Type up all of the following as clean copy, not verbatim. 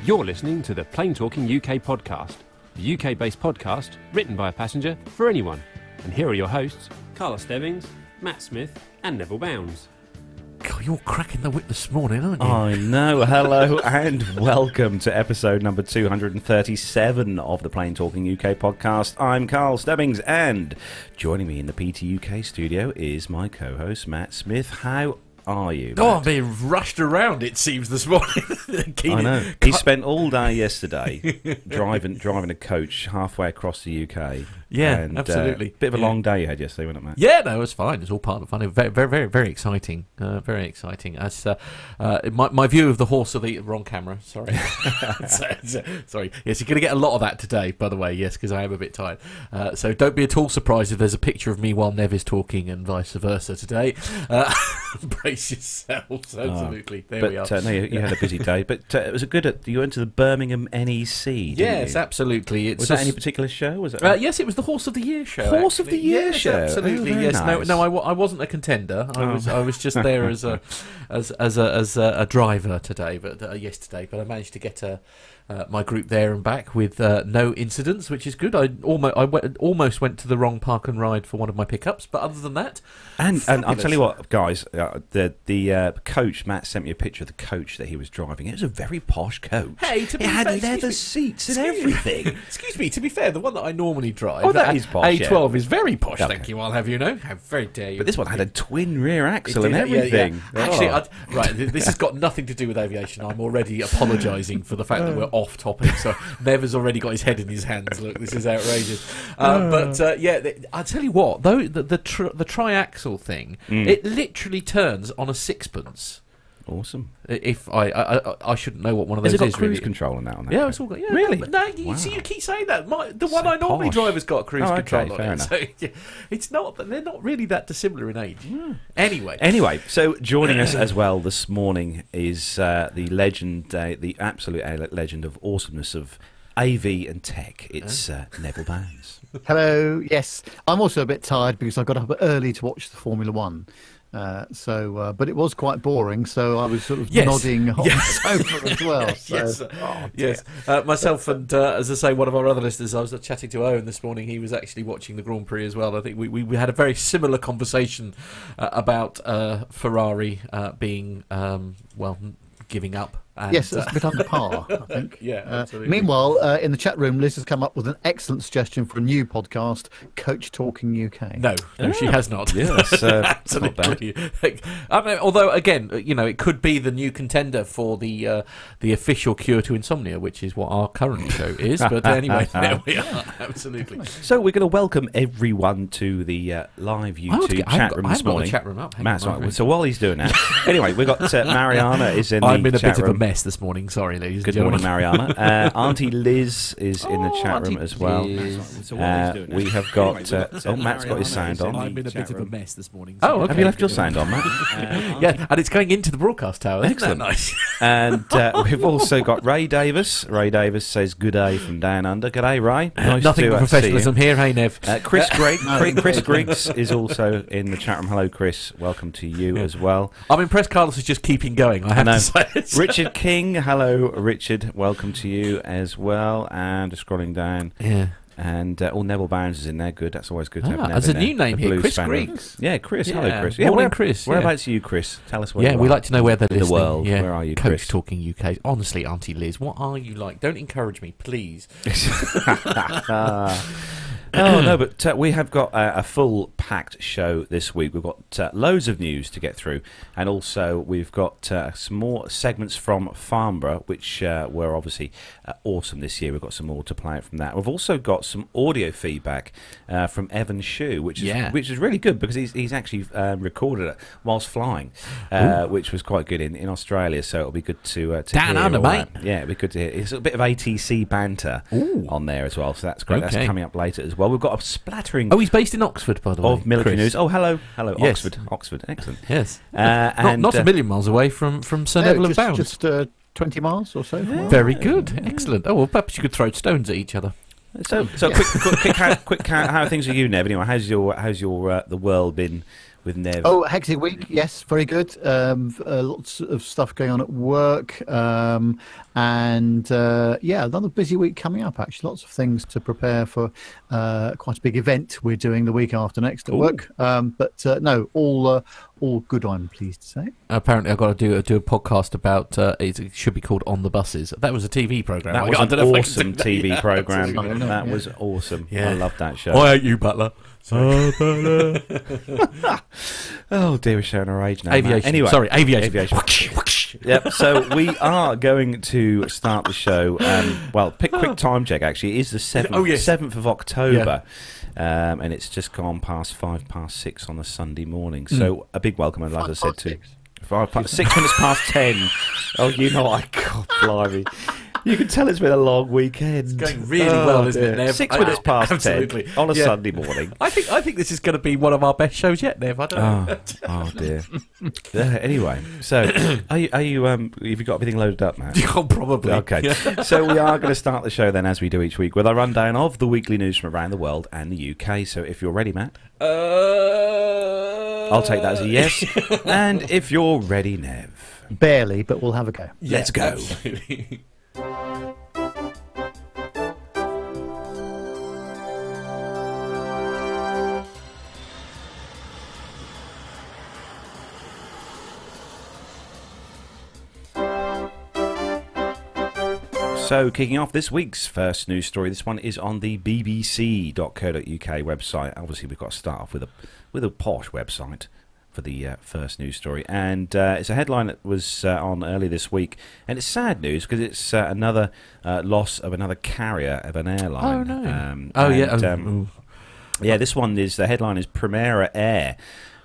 You're listening to the Plain Talking UK podcast, the UK-based podcast written by a passenger for anyone. And here are your hosts, Carl Stebbings, Matt Smith and Neville Bounds. God, you're cracking the whip this morning, aren't you? I know. Hello and welcome to episode number 237 of the Plain Talking UK podcast. I'm Carl Stebbings, and joining me in the PTUK studio is my co-host Matt Smith. How are you, Matt? Oh, I'm being rushed around, it seems, this morning. I know. He spent all day yesterday driving a coach halfway across the UK. Yeah, and, absolutely. Bit of a long day you had yesterday, wasn't it, Matt? Yeah, no, it was fine. It's all part of the fun. Very, very, very exciting. Very exciting. As my view of the horse of the wrong camera. Sorry, sorry. Yes, you're going to get a lot of that today, by the way. Yes, because I am a bit tired. So don't be at all surprised if there's a picture of me while Nev is talking and vice versa today. Brace yourselves. Absolutely. There we are. No, you had a busy day, but it was you went to the Birmingham NEC. Didn't Yes, you? absolutely. Was that any particular show? Was it? Yes, it was the Horse of the Year show. Horse of the Year yes, show. Absolutely. Oh, yes. nice. No. I wasn't a contender. I was just there as a driver today, but yesterday. But I managed to get my group there and back with no incidents, which is good. I almost went to the wrong park and ride for one of my pickups, but other than that, and I'll tell you what, guys, the coach, Matt sent me a picture of the coach that he was driving. It was a very posh coach. Hey, it had leather seats and everything. Excuse me. To be fair, the one that I normally drive, that is posh. A12 is very posh. Okay. Thank you. I'll have you know. How very dare you? But this one had a twin rear axle and everything. Yeah. Actually, right. This has got nothing to do with aviation. I'm already apologising for the fact that we're off topic. So Nev has already got his head in his hands. Look, this is outrageous. I tell you what, though, the triaxle thing, it literally turns on a sixpence. Awesome. If I shouldn't know what one of those has it got is. cruise really. control on that? On that Yeah, it's all got. Yeah, really? But no, you see, you keep saying that. The one I normally posh. drive has got cruise control on fair it. enough. So yeah, it's not. They're not really that dissimilar in age. Anyway, so joining us as well this morning is the legend, the absolute legend of awesomeness of AV and tech. It's Neville Bounds. Hello. Yes, I'm also a bit tired because I got up early to watch the Formula One. But it was quite boring, so I was sort of nodding on the sofa as well. So. Yes. Myself and, as I say, one of our other listeners, I was chatting to Owen this morning. He was actually watching the Grand Prix as well. I think we had a very similar conversation about Ferrari being, giving up. And, yes, it's a bit under par, I think. Yeah, absolutely. Meanwhile, in the chat room, Liz has come up with an excellent suggestion for a new podcast, Coach Talking UK. No, she has not. Yes, absolutely. I mean, although, again, it could be the new contender for the official cure to insomnia, which is what our current show is. But anyway, there we are. Absolutely. So we're going to welcome everyone to the live YouTube chat room this morning. Chat room up. Matt's right. So while he's doing that, anyway, we've got Mariana is in I'm the in a chat bit room. of a mess this morning. Sorry, ladies Good and morning, gentlemen. Mariana. Auntie Liz is in the chat room as well. So while he's doing We have got... Matt's got his sound on. I'm in a bit of a mess this morning. Oh, okay. Have you left your sound on, Matt? Yeah, and it's going into the broadcast tower. Excellent. Isn't that nice? And we've also got Ray Davis. Ray Davis says good day from down under. Good day, Ray. Nice Nothing to but professionalism here. Hey, Nev. Chris Griggs is also in the chat room. Hello, Chris. Welcome to you as well. I'm impressed Carlos is just keeping going, I have to say. Richard King. Hello, Richard. Welcome to you as well. And just scrolling down. Yeah. And Neville Bounds is in there. Good. That's always good to have Neville. There's a new name here, Chris fan. Griggs. Yeah, Chris. Yeah. Hello, Chris. Morning, Chris. Whereabouts are you, Chris? Tell us where you are. Yeah, we like to know where they're listening. The world. Yeah. Where are you, Coach Chris? Talking UK. Honestly, Auntie Liz, what are you like? Don't encourage me, please. Oh, no, but we have got a full packed show this week. We've got loads of news to get through, and also we've got some more segments from Farnborough, which were obviously awesome this year. We've got some more to play out from that. We've also got some audio feedback from Evan Shue, which is really good because he's actually recorded it whilst flying, which was quite good in Australia. So it'll be good to down hear under, all mate. that. Yeah, it'll be good to hear. It's a bit of ATC banter on there as well, so that's great. Okay. That's coming up later as well. We've got a splattering. Oh, he's based in Oxford, by the way. Of military Chris. news. Oh, hello, Yes. Oxford, excellent. Yes, and not a million miles away from Sir Neville and Bounds. Just 20 miles or so. Yeah. Very good, excellent. Oh well, perhaps you could throw stones at each other. So quick, how things are you, Nev? Anyway, how's your the world been with Nev. Oh, hectic week. Yes, very good. Lots of stuff going on at work. Another busy week coming up, actually. Lots of things to prepare for quite a big event we're doing the week after next at work. All good, I'm pleased to say. Apparently, I've got to do a podcast about, it should be called On the Buses. That was a TV programme. That was an awesome TV programme. That was awesome. Yeah. I love that show. I hate you, Butler. Oh dear, we're showing our age now. Aviation. Anyway, Sorry, aviation. Yep. So we are going to start the show. Quick time check. Actually, it is the 7th of October, and it's just gone past 6:05 on a Sunday morning. So a big welcome, and as I said, to 6 minutes past 10. Oh, God, blimey. You can tell it's been a long weekend. It's going really well, isn't it, Nev? 6 minutes past absolutely. 10 on a Sunday morning. I think this is going to be one of our best shows yet, Nev. I don't know. Oh dear. Anyway, so are you? Have you got everything loaded up, Matt? Oh, probably. Okay. Yeah. So we are going to start the show then, as we do each week, with our rundown of the weekly news from around the world and the UK. So if you're ready, Matt, I'll take that as a yes. And if you're ready, Nev, Barely, but we'll have a go. Let's go. Absolutely. So, kicking off this week's first news story, this one is on the bbc.co.uk website. Obviously, we've got to start off with a posh website for the first news story, and it's a headline that was on earlier this week, and it's sad news because it's another loss of another carrier of an airline. Oh no! This one is, the headline is Primera Air,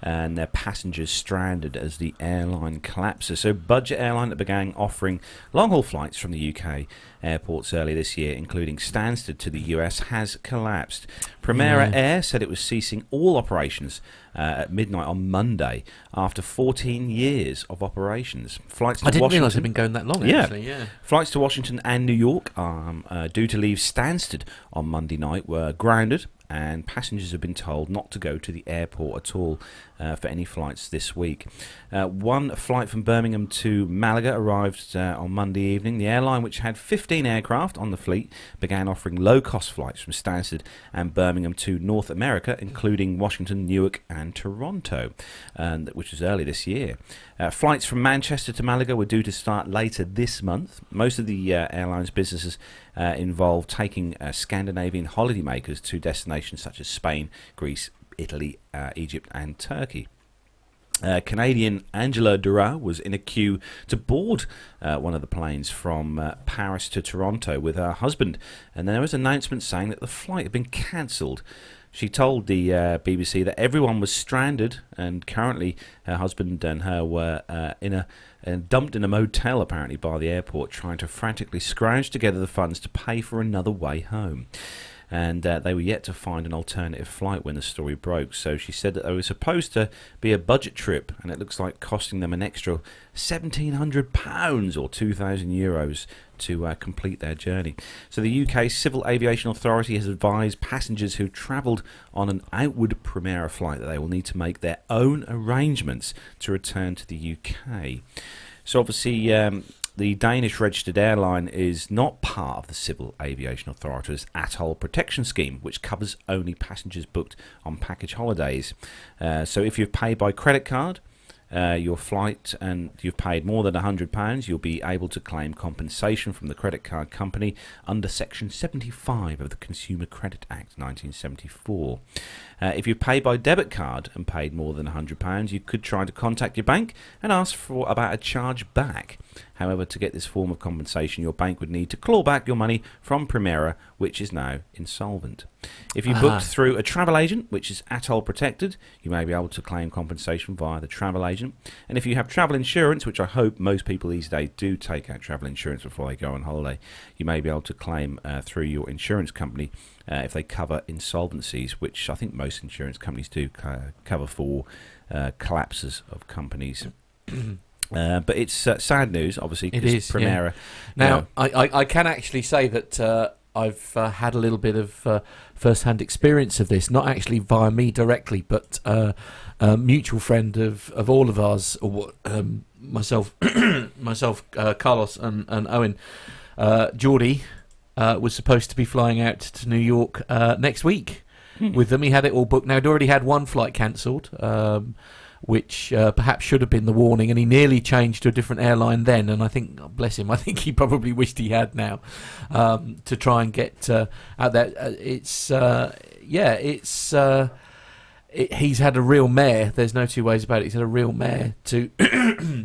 and their passengers stranded as the airline collapses. So, budget airline that began offering long-haul flights from the UK airports earlier this year, including Stansted to the US, has collapsed. Primera Air said it was ceasing all operations at midnight on Monday after 14 years of operations. Flights to I didn't realise Washington, it'd been going that long, actually. Yeah. Flights to Washington and New York due to leave Stansted on Monday night were grounded, and passengers have been told not to go to the airport at all for any flights this week. One flight from Birmingham to Malaga arrived on Monday evening. The airline, which had 15 aircraft on the fleet, began offering low-cost flights from Stansted and Birmingham to North America, including Washington, Newark and Toronto, which was early this year. Flights from Manchester to Malaga were due to start later this month. Most of the airline's businesses involve taking Scandinavian holidaymakers to destinations such as Spain, Greece, Italy, Egypt and Turkey. Canadian Angela Dura was in a queue to board one of the planes from Paris to Toronto with her husband, and there was an announcement saying that the flight had been cancelled. She told the BBC that everyone was stranded, and currently her husband and her were dumped in a motel, apparently, by the airport, trying to frantically scrounge together the funds to pay for another way home. And they were yet to find an alternative flight when the story broke. So she said that they were supposed to be a budget trip, and it looks like costing them an extra £1,700 or €2,000 to complete their journey. So the UK Civil Aviation Authority has advised passengers who travelled on an outward Primera flight that they will need to make their own arrangements to return to the UK. So obviously the Danish registered airline is not part of the Civil Aviation Authority's Atoll Protection Scheme, which covers only passengers booked on package holidays. So if you've paid by credit card your flight and you've paid more than £100, you'll be able to claim compensation from the credit card company under Section 75 of the Consumer Credit Act 1974. If you've paid by debit card and paid more than £100, you could try to contact your bank and ask for about a charge back. However, to get this form of compensation, your bank would need to claw back your money from Primera, which is now insolvent. If you booked through a travel agent, which is Atoll protected, you may be able to claim compensation via the travel agent. And if you have travel insurance, which I hope most people these days do take out travel insurance before they go on holiday, you may be able to claim through your insurance company if they cover insolvencies, which I think most insurance companies do cover for collapses of companies. But it's sad news, obviously, because Primera... Yeah. Now, I can actually say that I've had a little bit of first-hand experience of this, not actually via me directly, but a mutual friend of all of ours, myself, Carlos and Owen, Geordie, was supposed to be flying out to New York next week with them. He had it all booked. Now, he'd already had one flight cancelled, which perhaps should have been the warning, and he nearly changed to a different airline then, and I think, bless him, I think he probably wished he had now, to try and get out there. He's had a real mare, there's no two ways about it, he's had a real mare to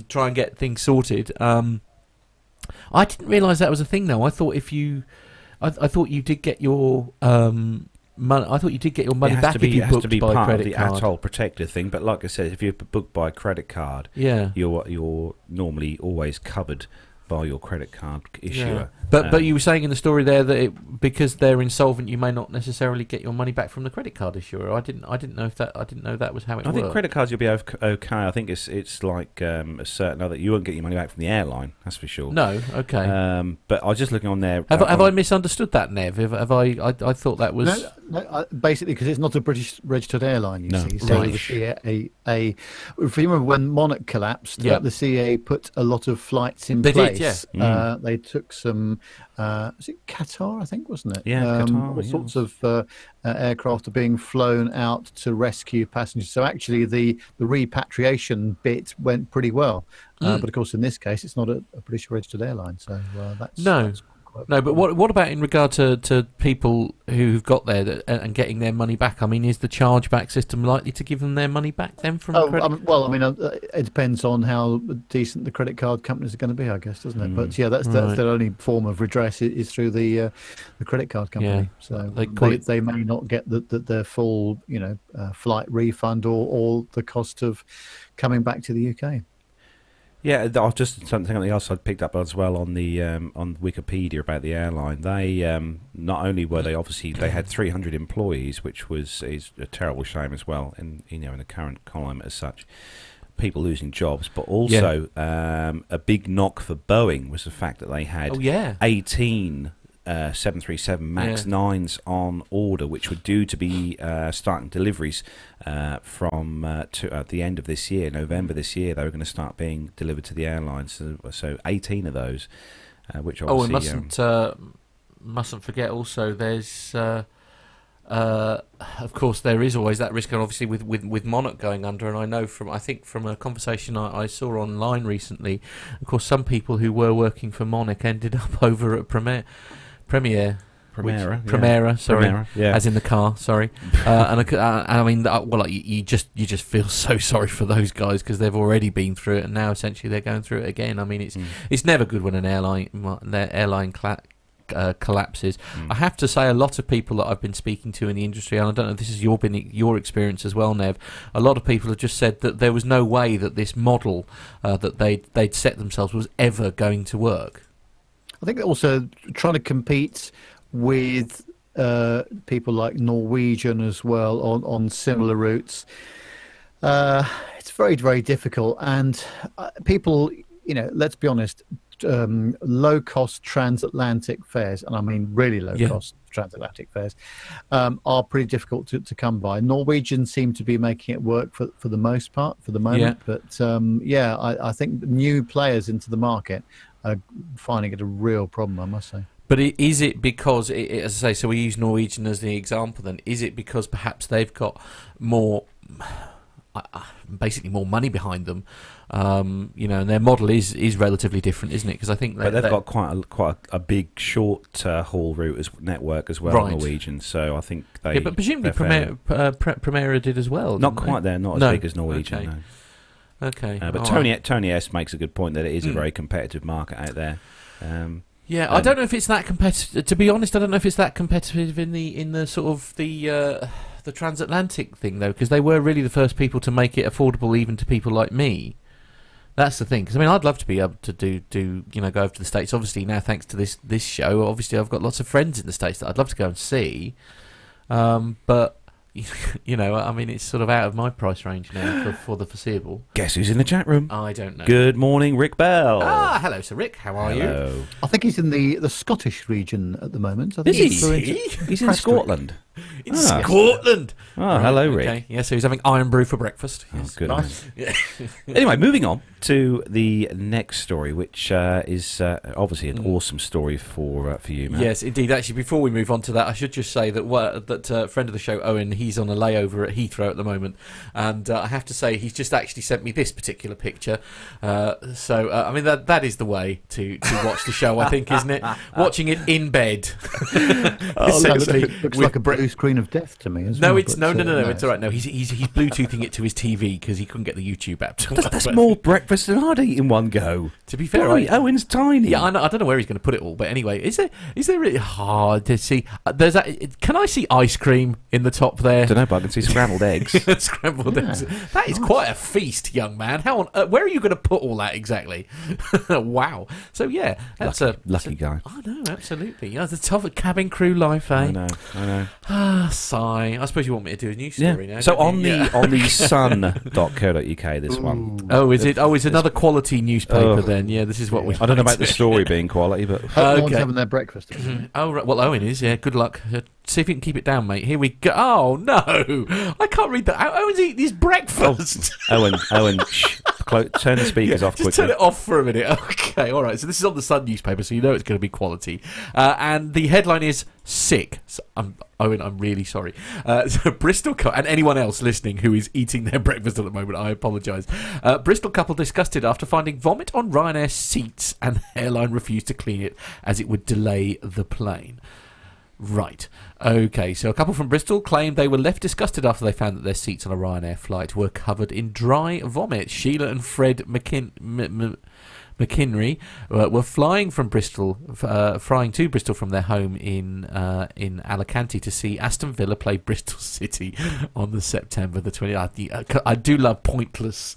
try and get things sorted. I didn't realise that was a thing though. I thought I thought you did get your money. I thought you did get your money back if you booked by credit card. The atoll protector thing, but like I said, if you're booked by credit card, you're normally always covered by your credit card issuer. But you were saying in the story there that because they're insolvent, you may not necessarily get your money back from the credit card issuer. I didn't know that was how it worked. I think credit cards you'll be okay. I think it's like a certain other. You won't get your money back from the airline. That's for sure. No, okay. But I was just looking on there. Have I misunderstood that, Nev? Have I thought that was basically because it's not a British registered airline. You see, so the CA. If you remember when Monarch collapsed, the CA put a lot of flights in place. They took some. Was it Qatar? I think, wasn't it? Yeah, Qatar. All sorts of aircraft are being flown out to rescue passengers. So actually, the repatriation bit went pretty well. But of course, in this case, it's not a British registered airline. So that's no, but what about in regard to people who've got there and getting their money back? I mean, is the chargeback system likely to give them their money back then from credit? It depends on how decent the credit card companies are going to be, I guess, doesn't it? But that's their only form of redress is through the credit card company. So they may not get their full flight refund or the cost of coming back to the UK. Yeah, just something else I'd picked up as well on the on Wikipedia about the airline. They not only were they had 300 employees, which is a terrible shame as well, in the current climate as such, people losing jobs, but also a big knock for Boeing was the fact that they had 18 737 MAX 9s on order, which were due to be starting deliveries from at the end of this year, November this year. They were going to start being delivered to the airlines. So 18 of those, which obviously... and mustn't forget also there's... of course, there is always that risk, and obviously with Monarch going under, and I know from a conversation I saw online recently, of course, some people who were working for Monarch ended up over at Primera, as in the car. Sorry, and I mean, you just feel so sorry for those guys because they've already been through it, and now essentially they're going through it again. I mean, it's never good when an airline collapses. I have to say, a lot of people that I've been speaking to in the industry, and I don't know if this has been your experience as well, Nev, a lot of people have just said that there was no way that this model that they'd set themselves was ever going to work. I think also trying to compete with people like Norwegian as well on similar routes, it's very, very difficult. And people, let's be honest, low-cost transatlantic fares, and I mean really low-cost transatlantic fares, are pretty difficult to come by. Norwegian seem to be making it work for the most part, for the moment. But I think new players into the market are finding it a real problem, I must say. But is it because, as I say, so we use Norwegian as the example then, is it because perhaps they've got more, basically more money behind them, and their model is relatively different, isn't it? Because I think they've got quite a big short haul route network as well, Norwegian. So I think they. Yeah, but presumably Primera did as well. Not quite there, not as big as Norwegian. Okay. No. Okay, but Tony S makes a good point that it is a very competitive market out there. I don't know if it's that competitive. To be honest, I don't know if it's that competitive in the sort of the transatlantic thing though, because they were really the first people to make it affordable even to people like me. That's the thing. Because I mean, I'd love to be able to do go over to the States. Obviously now, thanks to this show, obviously I've got lots of friends in the States that I'd love to go and see. But you know, I mean, it's sort of out of my price range now for the foreseeable. Guess who's in the chat room? I don't know. Good morning, Rick Bell. Hello, Sir Rick. How are you? Hello. I think he's in the Scottish region at the moment. I think Is flew he? into He's in Prestwick. Scotland. In Scotland. Oh, hello, Rick. Okay. Yeah, so he's having iron brew for breakfast. Oh, Yes. good. Nice. Yeah. Anyway, moving on to the next story, which is obviously an awesome story for you, Matt. Yes, indeed. Actually, before we move on to that, I should just say that friend of the show, Owen, he's on a layover at Heathrow at the moment, and I have to say he's just actually sent me this particular picture. I mean, that is the way to watch the show, I think, isn't it? Watching it in bed. Essentially, looks like a blue screen of death to me. No, well, it's but, no. It's all right. No, he's Bluetoothing it to his TV because he couldn't get the YouTube app to work. That's more breakfast than I'd eat in one go. To be fair, Right, Owen's tiny. Yeah, I don't know where he's going to put it all, but anyway, is there really hard to see? There's can I see ice cream in the top there? I don't know, but I can see scrambled eggs. Scrambled eggs. That is quite a feast, young man. How on where are you going to put all that exactly? Wow. So yeah, that's Lucky guy. I know, absolutely. Yeah, the tough cabin crew life, eh? I know. Sigh. I suppose you want me to do a news story now. So don't you? on the sun.co.uk, this one. Oh, is it? Oh, it's another quality newspaper then. Yeah, this is what we. I don't know about the story being quality, but no one's having their breakfast. Oh, right. Well, Owen is. Yeah, good luck. See if you can keep it down, mate. Here we go. Oh no, I can't read that. Owen's eating his breakfast. Owen, shh. Turn the speakers off just quickly. turn it off for a minute. Okay, all right. So this is on the Sun newspaper, so you know it's going to be quality. And the headline is sick. So Owen, I'm really sorry. So Bristol and anyone else listening who is eating their breakfast at the moment, I apologise. Bristol couple disgusted after finding vomit on Ryanair seats, and the airline refused to clean it as it would delay the plane. Right. Okay, so a couple from Bristol claimed they were left disgusted after they found that their seats on a Ryanair flight were covered in dry vomit. Sheila and Fred McKinry were flying to Bristol from their home in Alicante to see Aston Villa play Bristol City on the September the 20th. I do love pointless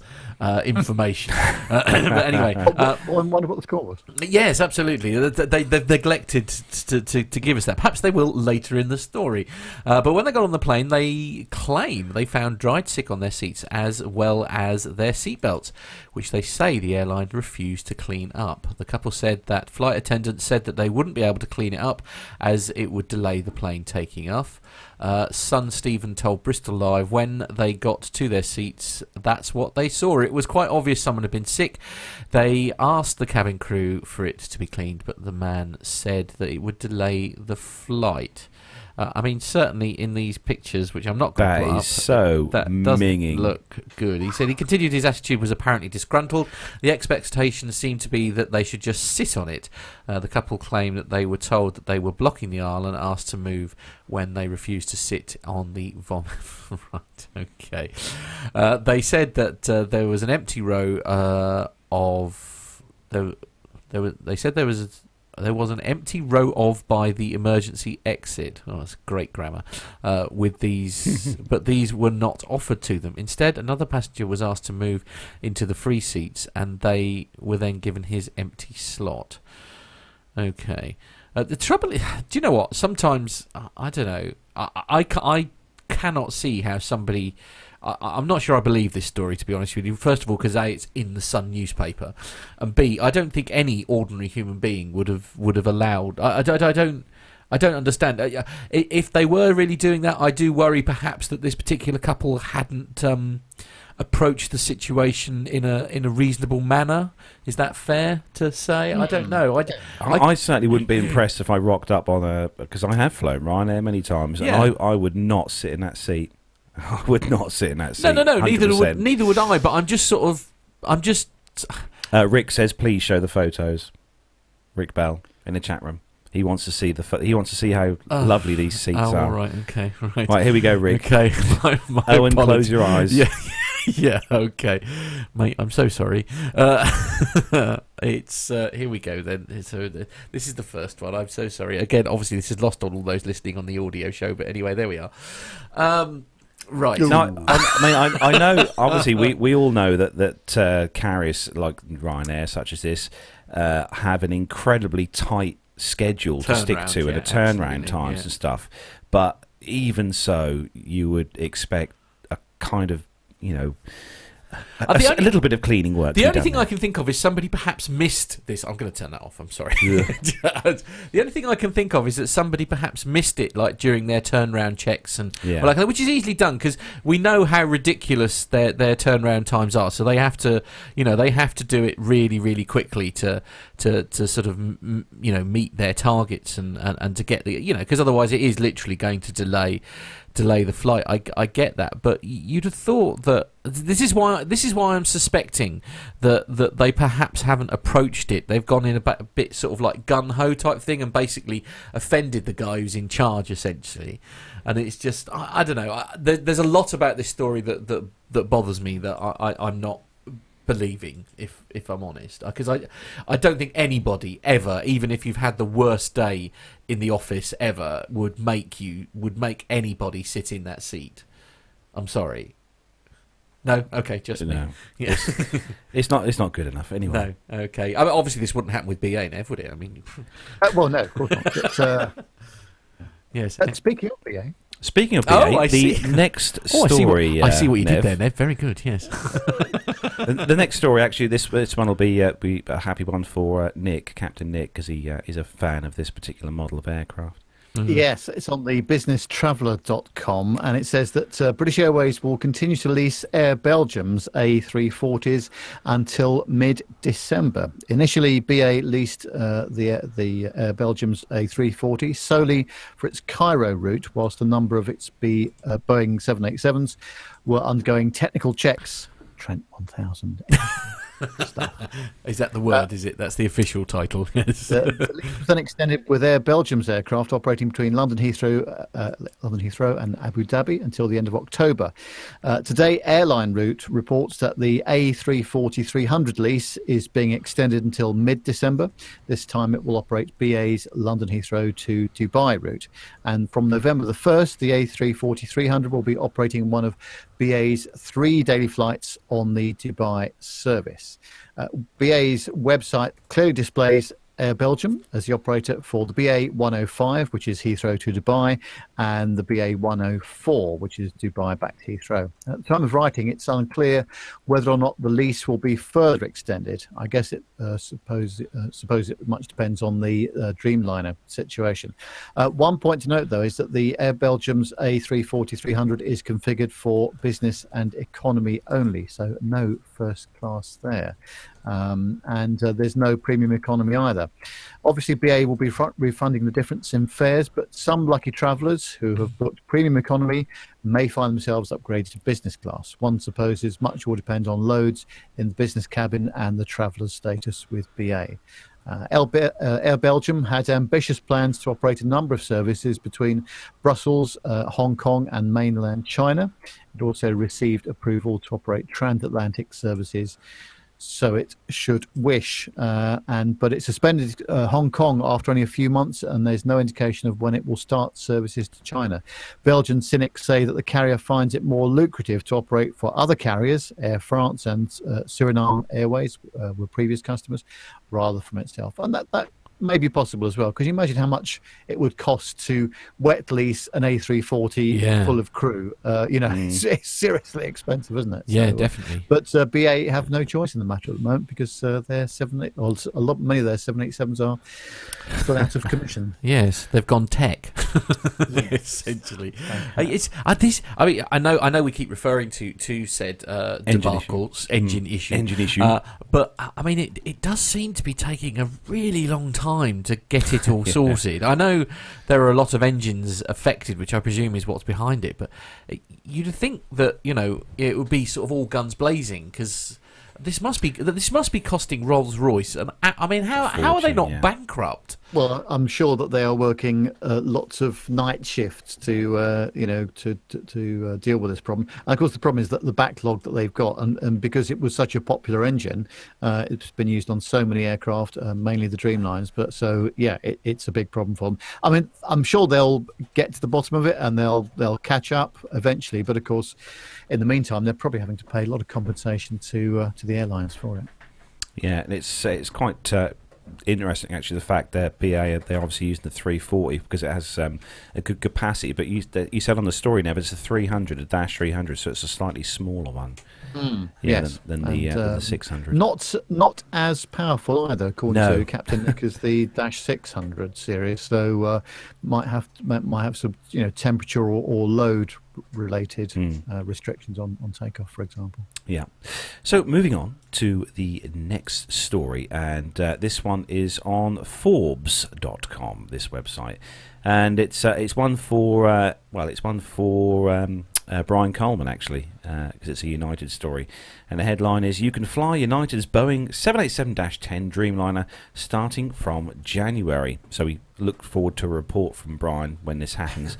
information. But anyway, I wonder what the score was. Yes, absolutely. They've neglected to give us that. Perhaps they will later in the story. But when they got on the plane, they claim they found dried sick on their seats as well as their seatbelts, which they say the airline refused to clean up. The couple said that flight attendants said that they wouldn't be able to clean it up as it would delay the plane taking off. Son Stephen told Bristol Live when they got to their seats, that's what they saw. It was quite obvious someone had been sick. They asked the cabin crew for it to be cleaned, but the man said that it would delay the flight. I mean, certainly in these pictures, which I'm not going to put up, that is so that doesn't minging. look good. He said he continued his attitude was apparently disgruntled. The expectation seemed to be that they should just sit on it. The couple claimed that they were told that they were blocking the aisle and asked to move when they refused to sit on the vomit. Right, okay. They said that there was an empty row there was an empty row of by the emergency exit. Oh, that's great grammar. With these, but these were not offered to them. Instead, another passenger was asked to move into the free seats, and they were then given his empty slot. Okay. The trouble is, do you know what? Sometimes, I don't know, I cannot see how somebody... I'm not sure I believe this story, to be honest with you. First of all, because A, it's in the Sun newspaper, and B, I don't think any ordinary human being would have allowed. I don't understand. If they were really doing that, I do worry perhaps that this particular couple hadn't approached the situation in a reasonable manner. Is that fair to say? I don't know. I certainly wouldn't be impressed if I rocked up on because I have flown Ryanair many times, and I would not sit in that seat. I would not sit in that seat. No. 100%. Neither would I. But I'm just. Rick says, "Please show the photos." Rick Bell in the chat room. He wants to see he wants to see how lovely these seats are. All right. Okay. Right. Right. Here we go, Rick. Okay. My Owen, apologies. close your eyes. Yeah. Yeah. Okay, mate. I'm so sorry. It's here we go then. So this is the first one. I'm so sorry. Again, obviously this is lost on all those listening on the audio show. But anyway, there we are. Right. No, I know. Obviously, we all know that carriers like Ryanair, such as this, have an incredibly tight schedule to stick to, and a turnaround times and stuff. But even so, you would expect a kind of, a little bit of cleaning work. The only thing I can think of is somebody perhaps missed this. I'm going to turn that off. I'm sorry. Yeah. The only thing I can think of is that somebody perhaps missed it, like during their turnaround checks, and which is easily done because we know how ridiculous their turnaround times are. So they have to, do it really, really quickly to sort of meet their targets and to get the because otherwise it is literally going to delay the flight. I get that, but you'd have thought that this is why I'm suspecting that they perhaps haven't approached it. They've gone in a bit sort of like gun-ho type thing and basically offended the guy who's in charge essentially. And it's just I don't know. There's a lot about this story that bothers me that I'm not believing, if I'm honest, because I don't think anybody ever, even if you've had the worst day in the office ever, would make anybody sit in that seat. I'm sorry. No, okay, just no. Me. Yeah. It's not good enough anyway. No, okay. I mean, obviously, this wouldn't happen with BA, Nev, would it? I mean, well, no, of course not. Yes. Speaking of BA. Speaking of BA, the next story. I see what you Nev, did there, Nev. Very good. Yes. the next story, actually, this one will be a happy one for Nick, Captain Nick, because he is a fan of this particular model of aircraft. Mm-hmm. Yes, it's on the businesstraveller.com, and it says that British Airways will continue to lease Air Belgium's A340s until mid-December. Initially, BA leased the Air Belgium's A340 solely for its Cairo route, whilst a number of its Boeing 787s were undergoing technical checks. Trent 1000. Stuff. Is that the word? Is it? That's the official title. Yes. The lease was then extended with Air Belgium's aircraft operating between London Heathrow and Abu Dhabi until the end of October. Today, Airline Route reports that the A340-300 lease is being extended until mid-December. This time, it will operate BA's London Heathrow to Dubai route. And from November the 1st, the A340-300 will be operating one of BA's 3 daily flights on the Dubai service. BA's website clearly displays Air Belgium as the operator for the BA 105, which is Heathrow to Dubai, and the BA 104, which is Dubai back to Heathrow. At the time of writing, it's unclear whether or not the lease will be further extended. I guess suppose it much depends on the Dreamliner situation. One point to note, though, is that the Air Belgium's A340-300 is configured for business and economy only, so no first class there. And there's no premium economy either. Obviously, BA will be refunding the difference in fares, but some lucky travellers who have booked premium economy may find themselves upgraded to business class. One supposes much will depend on loads in the business cabin and the traveller's status with BA. Air Belgium had ambitious plans to operate a number of services between Brussels, Hong Kong and mainland China. It also received approval to operate transatlantic services, so it should wish. But it suspended Hong Kong after only a few months, and there's no indication of when it will start services to China. Belgian cynics say that the carrier finds it more lucrative to operate for other carriers. Air France and Suriname Airways were previous customers, rather from itself. And that may be possible as well, because you imagine how much it would cost to wet lease an A340 full of crew. It's seriously expensive, isn't it? Yeah, definitely. But BA have no choice in the matter at the moment, because their many of their 787s are still out of commission. Yes, they've gone tech. Essentially. I know we keep referring to said debacles, engine issue. But I mean, it does seem to be taking a really long time to get it all sorted. I know there are a lot of engines affected, which I presume is what's behind it, but you'd think that it would be sort of all guns blazing, because this must be costing Rolls-Royce. And I mean, how are they not bankrupt? Well, I'm sure that they are working lots of night shifts to deal with this problem. And of course, the problem is that the backlog that they've got, and because it was such a popular engine, it's been used on so many aircraft, mainly the Dreamliners. But so it's a big problem for them. I mean, I'm sure they'll get to the bottom of it and they'll catch up eventually. But of course, in the meantime, they're probably having to pay a lot of compensation to the airlines for it. Yeah, and it's quite interesting, actually, the fact that BA, they're obviously using the 340 because it has a good capacity. But you said on the story, Nev, it's a 300, a Dash 300, so it's a slightly smaller one. Yes, than the 600. Not as powerful either, according to Captain Nick, as the Dash 600 series. So might have some temperature or load related restrictions on takeoff, for example. Yeah. So moving on to the next story, and this one is on Forbes.com. This website, and it's one for Brian Coleman, actually, because it's a United story. And the headline is, "You can fly United's Boeing 787-10 Dreamliner starting from January." So we look forward to a report from Brian when this happens.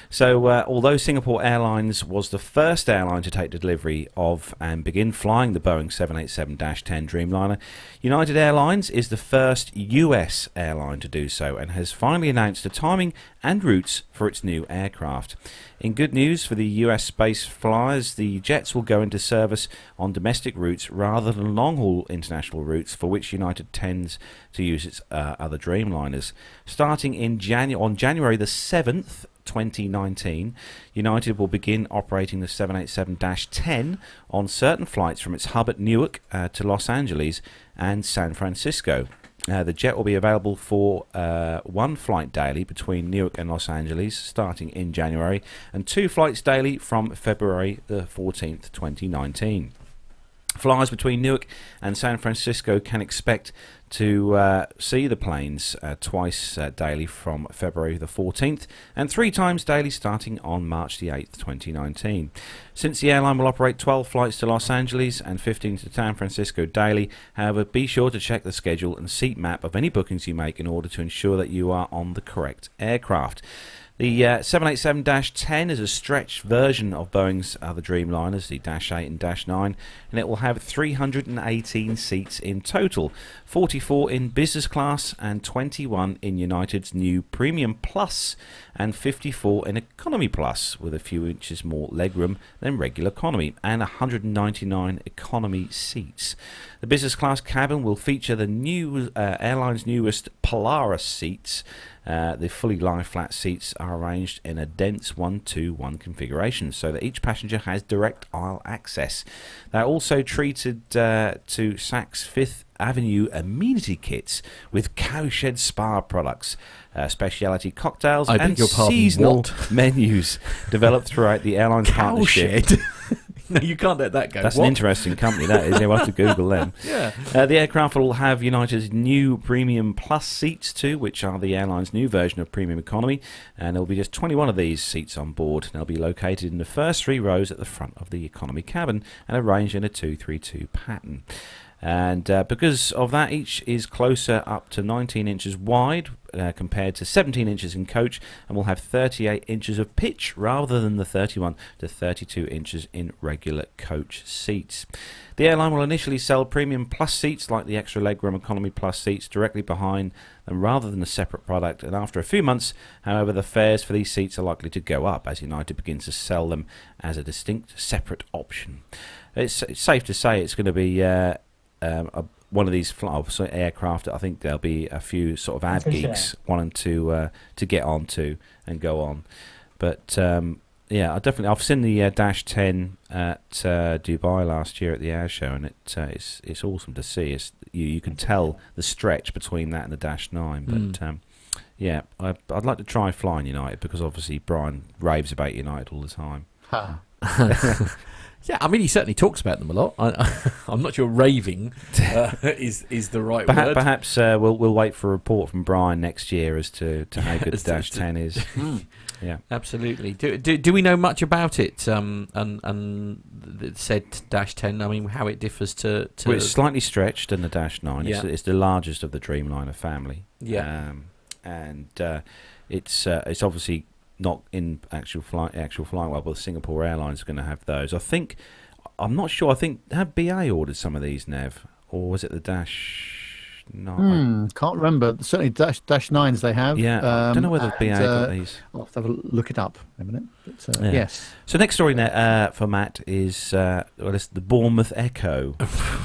So although Singapore Airlines was the first airline to take delivery of and begin flying the Boeing 787-10 Dreamliner, United Airlines is the first US airline to do so and has finally announced the timing and routes for its new aircraft. In good news for the US space flyers, the jets will go into service on domestic routes rather than long-haul international routes, for which United tends to use its other Dreamliners. Starting on January the 7th, 2019, United will begin operating the 787-10 on certain flights from its hub at Newark to Los Angeles and San Francisco. The jet will be available for one flight daily between Newark and Los Angeles starting in January, and 2 flights daily from February the 14th, 2019. Flyers between Newark and San Francisco can expect to see the planes twice daily from February the 14th and 3 times daily starting on March the 8th, 2019. Since the airline will operate 12 flights to Los Angeles and 15 to San Francisco daily, however, be sure to check the schedule and seat map of any bookings you make in order to ensure that you are on the correct aircraft. The 787-10 is a stretched version of Boeing's other Dreamliners, the Dash 8 and Dash 9, and it will have 318 seats in total, 44 in business class and 21 in United's new Premium Plus and 54 in Economy Plus, with a few inches more legroom than regular economy, and 199 economy seats. The business class cabin will feature the new airline's newest Polaris seats. The fully lie-flat seats are arranged in a dense 1-2-1 configuration so that each passenger has direct aisle access. They're also treated to Saks Fifth Avenue amenity kits with cowshed spa products, specialty cocktails and seasonal menus developed throughout the airline's partnership. No, you can't let that go. That's an interesting company, that is. You'll have to Google them. Yeah. The aircraft will have United's new Premium Plus seats too, which are the airline's new version of Premium Economy, and there will be just 21 of these seats on board. They'll be located in the first 3 rows at the front of the economy cabin and arranged in a 2-3-2 pattern. And because of that, each is closer up to 19 inches wide compared to 17 inches in coach, and will have 38 inches of pitch rather than the 31 to 32 inches in regular coach seats. The airline will initially sell Premium Plus seats like the extra legroom Economy Plus seats directly behind them rather than a separate product, and after a few months, however, the fares for these seats are likely to go up as United begins to sell them as a distinct separate option. It's safe to say it's going to be one of these aircraft. I think there'll be a few sort of ad geeks wanting to get onto and go on. But yeah, I've seen the Dash 10 at Dubai last year at the air show, and it's awesome to see. You can tell the stretch between that and the Dash 9. But yeah, I'd like to try flying United because obviously Brian raves about United all the time. Yeah, I mean, he certainly talks about them a lot. I'm not sure raving is the right word. Perhaps we'll wait for a report from Brian next year as to how good the Dash 10 is. Yeah, absolutely. Do we know much about it? And the said Dash 10. I mean, how it differs to well, it's slightly stretched than the Dash 9. Yeah. It's the largest of the Dreamliner family. Yeah, and it's obviously not in actual flight well, but Singapore Airlines are going to have those. I'm not sure. I think have BA ordered some of these, Nev, or was it the Dash 9? Can't remember. Certainly Dash 9s they have. Yeah, I don't know whether BA got these. I'll have to look it up in a minute. But, yeah. Yes. So next story for Matt is it's the Bournemouth Echo.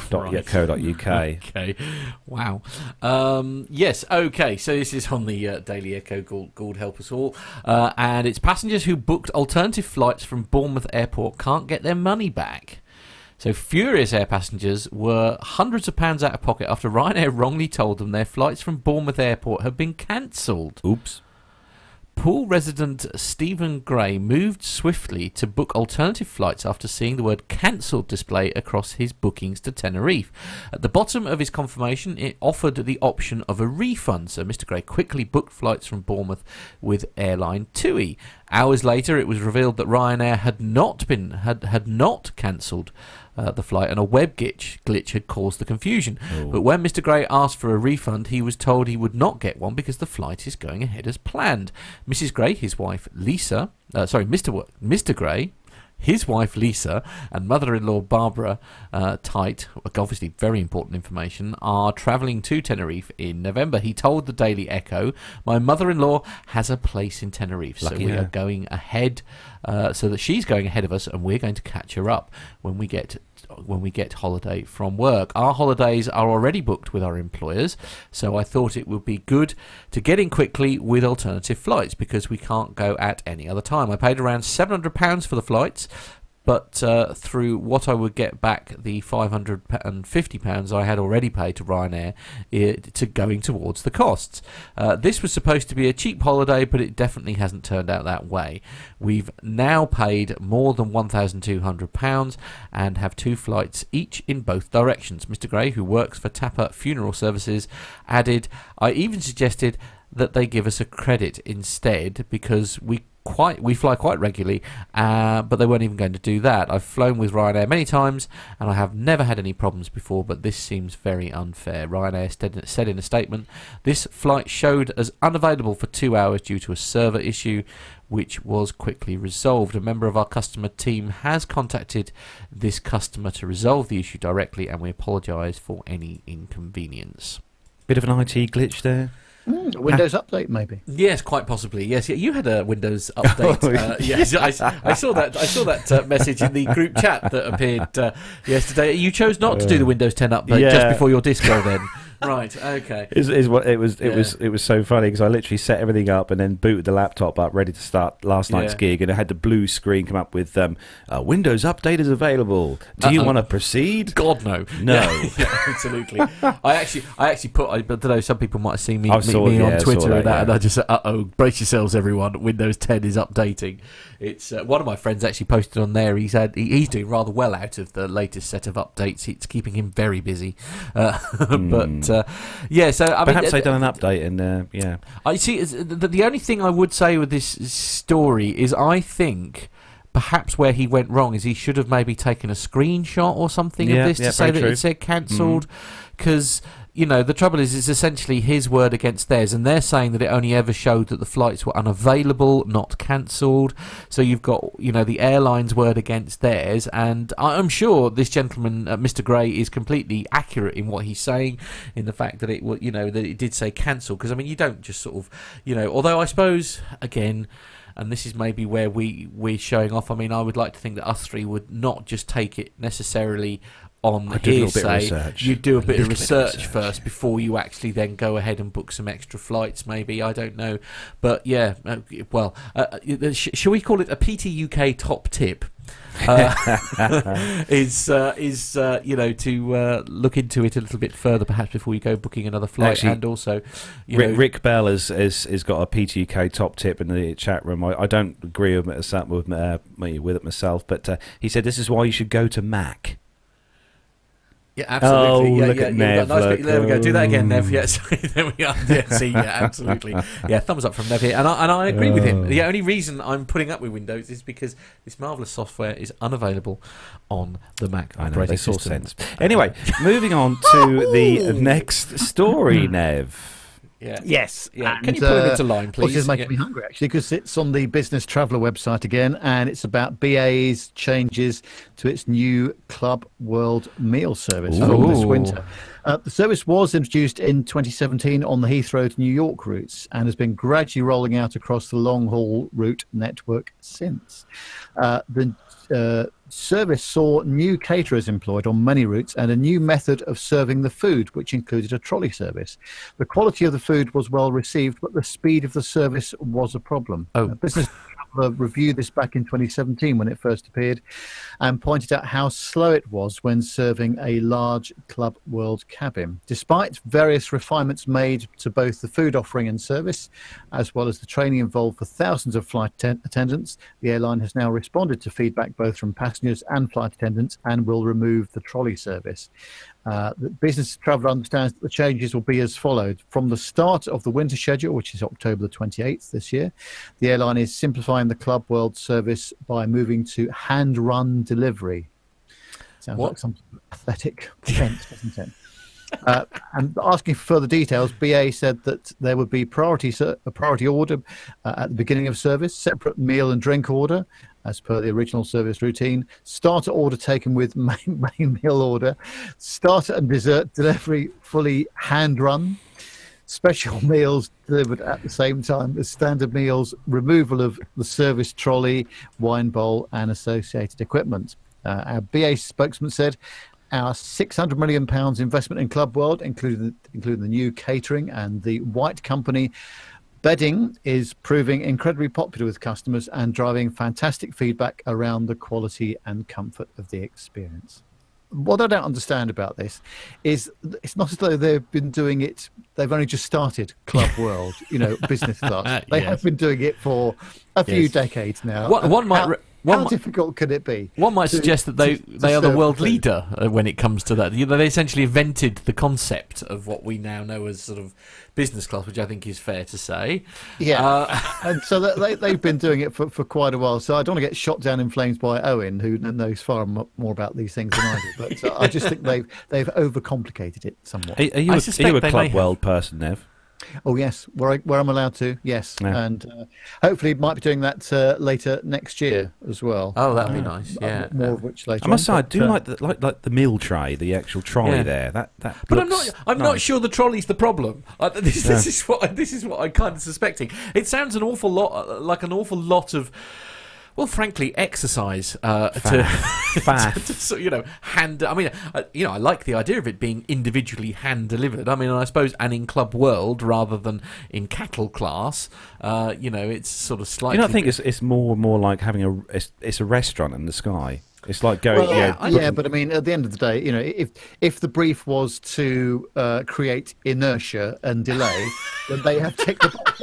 .co.uk. Okay, wow. Yes, okay, so this is on the Daily Echo, God help us all. And it's passengers who booked alternative flights from Bournemouth Airport can't get their money back. So furious air passengers were hundreds of pounds out of pocket after Ryanair wrongly told them their flights from Bournemouth Airport had been cancelled. Oops. Poole resident Stephen Gray moved swiftly to book alternative flights after seeing the word cancelled display across his bookings to Tenerife. At the bottom of his confirmation, it offered the option of a refund, so Mr. Gray quickly booked flights from Bournemouth with airline TUI. Hours later, it was revealed that Ryanair had not cancelled the flight, and a web glitch had caused the confusion. Ooh. But when Mr. Gray asked for a refund, he was told he would not get one because the flight is going ahead as planned. Mrs. Gray, his wife Lisa, Mr. Gray, his wife Lisa, and mother-in-law Barbara Tite, obviously very important information, are travelling to Tenerife in November. He told the Daily Echo, "My mother-in-law has a place in Tenerife, Lucky so we her. are going ahead, so that she's going ahead of us, and we're going to catch her up when we get holiday from work. Our holidays are already booked with our employers, so I thought it would be good to get in quickly with alternative flights because we can't go at any other time. I paid around £700 for the flights, but through what I would get back, the £550 I had already paid to Ryanair to going towards the costs. This was supposed to be a cheap holiday, but it definitely hasn't turned out that way. We've now paid more than £1,200 and have 2 flights each in both directions." Mr. Gray, who works for Tapa Funeral Services, added, "I even suggested that they give us a credit instead because we fly quite regularly, but they weren't even going to do that. I've flown with Ryanair many times and I have never had any problems before, but this seems very unfair." Ryanair said in a statement, "This flight showed as unavailable for 2 hours due to a server issue, which was quickly resolved. A member of our customer team has contacted this customer to resolve the issue directly, and we apologise for any inconvenience." Bit of an IT glitch there. A Windows update, maybe. Yes, quite possibly. Yes, yeah, you had a Windows update. Yes, I saw that. I saw that message in the group chat that appeared yesterday. You chose not to do the Windows 10 update just before your disco, then. Right. Okay. It was so funny because I literally set everything up and then booted the laptop up ready to start last night's gig, and it had the blue screen come up with Windows update is available. Do you want to proceed? God no. Yeah, absolutely. I actually put. I don't know. Some people might have seen me on Twitter and I just said, brace yourselves, everyone. Windows 10 is updating. It's one of my friends actually posted on there. He's doing rather well out of the latest set of updates. It's keeping him very busy, but. So perhaps they've done an update, and I see. The only thing I would say with this story is I think perhaps where he went wrong is he should have maybe taken a screenshot or something of this to say that it said cancelled, because. You know, the trouble is it's essentially his word against theirs, and they're saying that it only ever showed that the flights were unavailable, not cancelled. So you've got, the airline's word against theirs, and I'm sure this gentleman, Mr. Gray, is completely accurate in what he's saying, in the fact that that it did say cancelled. Because, I mean, you don't just sort of, although I suppose, again, and this is maybe where we're showing off, I mean, I would like to think that us three would not just take it necessarily on hearsay. You do a bit of research first before you actually then go ahead and book some extra flights, maybe. I don't know. But yeah, shall we call it a PT UK top tip? Is to look into it a little bit further, perhaps before you go booking another flight. Actually, and also, Rick Bell has got a PTUK top tip in the chat room. I don't agree with it myself, but he said this is why you should go to Mac. Yeah, absolutely. Look at Nev. There we go. Do that again, Nev. Yeah, sorry, there we are. Yeah, see, yeah, absolutely. Yeah, thumbs up from Nev here. And I agree with him. The only reason I'm putting up with Windows is because this marvellous software is unavailable on the Mac operating system. Sense. Anyway, moving on to the next story, Nev. Yeah. Yes. Yeah. Can you put it into line, please? This is making me hungry, actually, because it's on the Business Traveller website again, and it's about BA's changes to its new Club World meal service from this winter. The service was introduced in 2017 on the Heathrow to New York routes and has been gradually rolling out across the long-haul route network since. The service saw new caterers employed on many routes and a new method of serving the food, which included a trolley service. The quality of the food was well received, but the speed of the service was a problem. Business Traveller reviewed this back in 2017 when it first appeared and pointed out how slow it was when serving a large Club World cabin. Despite various refinements made to both the food offering and service, as well as the training involved for thousands of flight attendants, the airline has now responded to feedback both from passengers and flight attendants and will remove the trolley service. The Business Traveller understands that the changes will be as followed. From the start of the winter schedule, which is October the 28th this year, the airline is simplifying the Club World service by moving to hand-run delivery. Sounds like some pathetic event, doesn't it? And asking for further details, BA said that there would be a priority order at the beginning of service, separate meal and drink order, as per the original service routine, starter order taken with main meal order, starter and dessert delivery fully hand-run, special meals delivered at the same time as standard meals, removal of the service trolley, wine bowl and associated equipment. Our BA spokesman said, our £600 million investment in Club World, including the new catering and the white company bedding, is proving incredibly popular with customers and driving fantastic feedback around the quality and comfort of the experience. What I don't understand about this is it's not as though they've been doing it, they've only just started Club World, business class. They have been doing it for a few decades now. How difficult could it be? One might suggest that they are the world leader when it comes to that. They essentially invented the concept of what we now know as sort of business class, which I think is fair to say. Yeah, and so they've been doing it for quite a while. So I don't want to get shot down in flames by Owen, who knows far more about these things than I do. But I just think they've overcomplicated it somewhat. Are you a Club World person, Nev? Oh yes, where I'm allowed to, yes, yeah. And hopefully might be doing that later next year as well. Oh, that'd be nice. Yeah, more of which later. I must say, I do like the meal tray, the actual trolley there. That. But I'm not sure the trolley's the problem. This is what I'm kind of suspecting. It sounds an awful lot of. Well, frankly, exercise to hand. I mean, I like the idea of it being individually hand delivered. I mean, I suppose, and in Club World rather than in cattle class, it's sort of slightly. I think it's more and more like having it's a restaurant in the sky. It's like going. But I mean, at the end of the day, if the brief was to create inertia and delay, then they have ticked the box.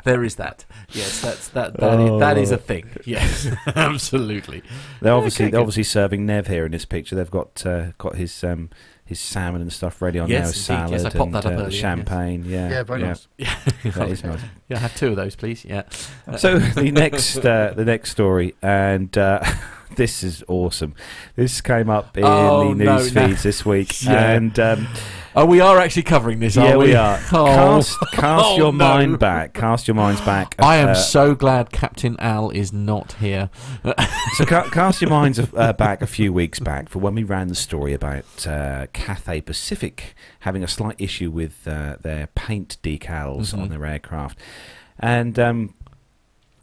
There is that. Yes, that is a thing. Yes, absolutely. They're obviously serving Nev here in this picture. They've got his salmon and stuff ready on there, salad, yes, I popped that up earlier, champagne. Yes. Yeah, very nice. That is nice. Yeah, have two of those, please. Yeah. So the next story, and this is awesome. This came up in the news feeds this week, and we are actually covering this. Yeah, we? We are. Cast your mind back. Cast your minds back. I am so glad Captain Al is not here. So cast your minds back a few weeks back for when we ran the story about Cathay Paciic having a slight issue with their paint decals on their aircraft, and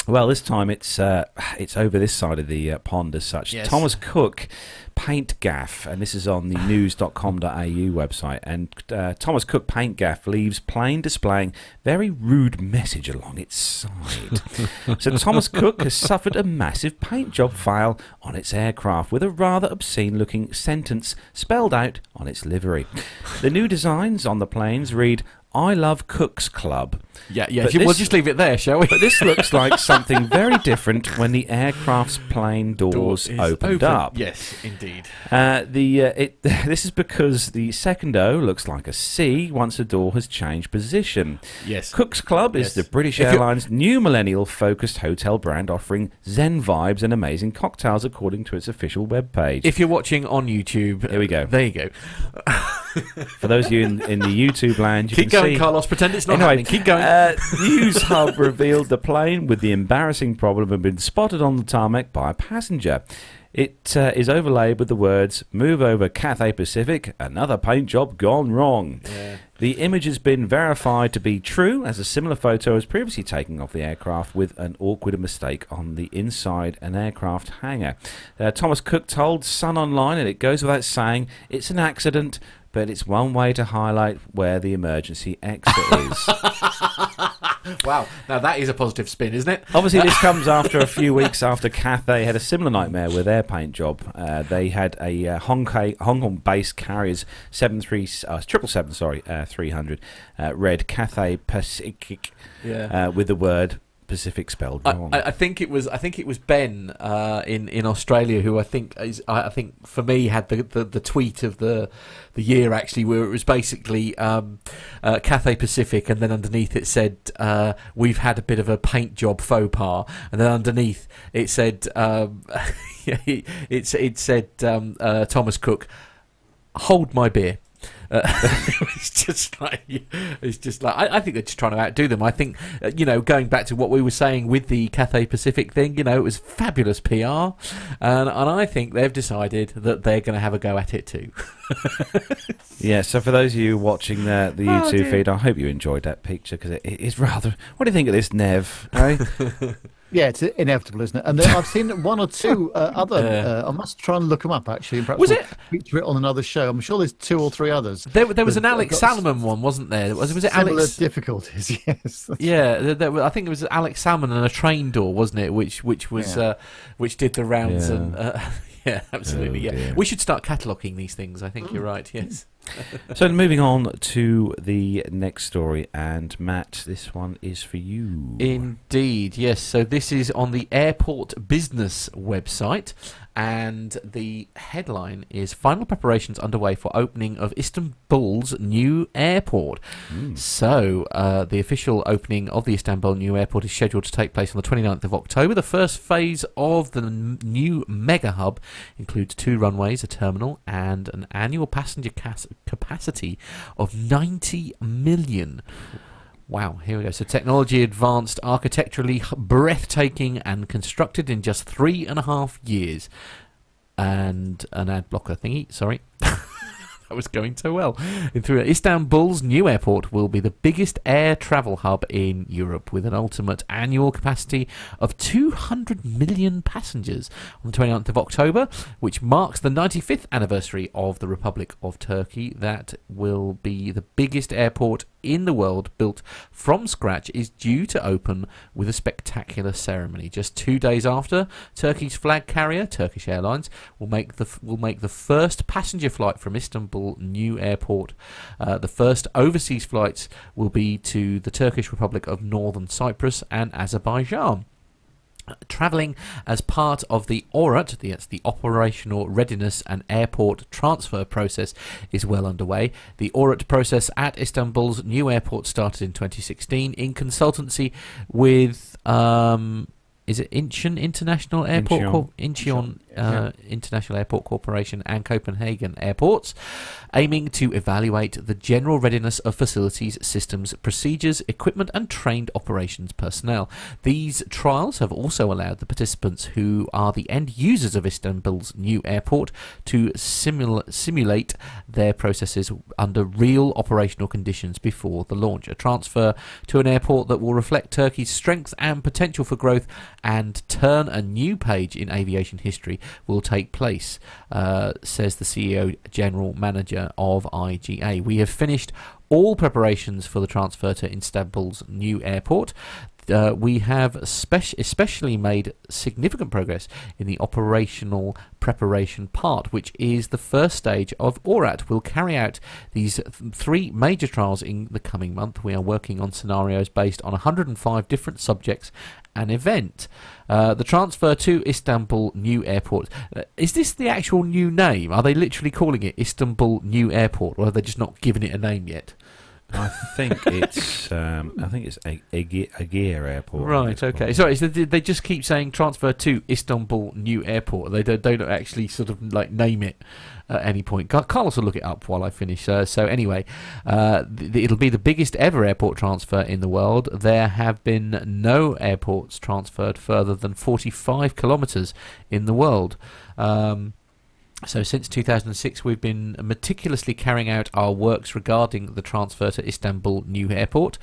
well, this time it's over this side of the pond as such. Yes. Thomas Cook paint gaff, and this is on the news.com.au website, and Thomas Cook paint gaff leaves plane displaying very rude message along its side. So Thomas Cook has suffered a massive paint job fail on its aircraft with a rather obscene looking sentence spelled out on its livery. The new designs on the planes read, "I love Cook's Club." Yeah. We'll just leave it there, shall we? But this looks like something very different when the aircraft's plane doors opened up. Yes, indeed. This is because the second O looks like a C once the door has changed position. Yes. Cook's Club is the British Airlines new millennial-focused hotel brand offering zen vibes and amazing cocktails according to its official webpage. If you're watching on YouTube, here we go. There you go. For those of you in the YouTube land, you keep can going, see. Carlos. Pretend it's not happening. Keep going. News Hub revealed the plane with the embarrassing problem had been spotted on the tarmac by a passenger. It is overlaid with the words, "Move over Cathay Paciic, another paint job gone wrong." Yeah. The image has been verified to be true, as a similar photo was previously taken of the aircraft with an awkward mistake on the inside an aircraft hangar. Thomas Cook told Sun Online, and it goes without saying, it's an accident, but it's one way to highlight where the emergency exit is. Wow, now that is a positive spin, isn't it? Obviously, this comes after a few weeks after Cathay had a similar nightmare with their paint job. They had a Hong Kong-based carriers 300 read Cathay Paciic with the word Pacific spelled wrong. I think it was Ben in Australia who I think for me had the tweet of the year, actually, where it was basically Cathay Paciic, and then underneath it said we've had a bit of a paint job faux pas, and then underneath it said it said Thomas Cook, hold my beer. It's just like I think they're just trying to outdo them. I think going back to what we were saying with the Cathay Paciic thing, it was fabulous PR, and I think they've decided that they're going to have a go at it too. Yeah, so for those of you watching the YouTube feed, I hope you enjoyed that picture, because it is rather... What do you think of this, Nev? Eh? Yeah, it's inevitable, isn't it? And then I've seen one or two other... I must try and look them up, actually. And perhaps Was we'll it? feature it on another show. I'm sure there's 2 or 3 others. There was an They've Alex got Salmon one, wasn't there? Was it similar Alex? difficulties, yes. Yeah, I think it was Alex Salmon and a train door, wasn't it? Which was which did the rounds, Yeah. and yeah, absolutely. Oh, yeah, dear. we should start cataloguing these things. I think you're right. Yes. So moving on to the next story, and Matt, this one is for you. Indeed, yes. So this is on the Airport Business website, and the headline is "Final preparations underway for opening of Istanbul's new airport." So the official opening of the Istanbul new airport is scheduled to take place on the 29th of October. The first phase of the new mega hub includes 2 runways, a terminal, and an annual passenger capacity of 90 million. Wow, here we go. So technology advanced, architecturally breathtaking, and constructed in just 3.5 years. And an ad blocker thingy, sorry. That was going so well. Istanbul's new airport will be the biggest air travel hub in Europe, with an ultimate annual capacity of 200 million passengers on the 29th of October, which marks the 95th anniversary of the Republic of Turkey. That will be the biggest airport in the world, built from scratch, is due to open with a spectacular ceremony. Just 2 days after, Turkey's flag carrier, Turkish Airlines, will make the first passenger flight from Istanbul new airport. The first overseas flights will be to the Turkish Republic of Northern Cyprus and Azerbaijan. Travelling as part of the ORAT, that's the Operational Readiness and Airport Transfer process, is well underway. The ORAT process at Istanbul's new airport started in 2016 in consultancy with is it Incheon International Airport Incheon International Airport Corporation and Copenhagen Airports, aiming to evaluate the general readiness of facilities, systems, procedures, equipment and trained operations personnel. These trials have also allowed the participants, who are the end users of Istanbul's new airport, to simulate their processes under real operational conditions before the launch. A transfer to an airport that will reflect Turkey's strength and potential for growth and turn a new page in aviation history will take place, says the CEO General Manager of IGA. We have finished all preparations for the transfer to Istanbul's new airport. We have especially made significant progress in the operational preparation part, which is the first stage of ORAT. We'll carry out these 3 major trials in the coming month. We are working on scenarios based on 105 different subjects and event. The transfer to Istanbul New Airport. Is this the actual new name? Are they literally calling it Istanbul New Airport, or have they just not given it a name yet? I think it's Agir Airport. Right, okay. Sorry, so they just keep saying transfer to Istanbul New Airport. They don't actually sort of like name it at any point. Carlos will look it up while I finish. So anyway, it'll be the biggest ever airport transfer in the world. There have been no airports transferred further than 45 kilometres in the world. So since 2006, we've been meticulously carrying out our works regarding the transfer to Istanbul New Airport.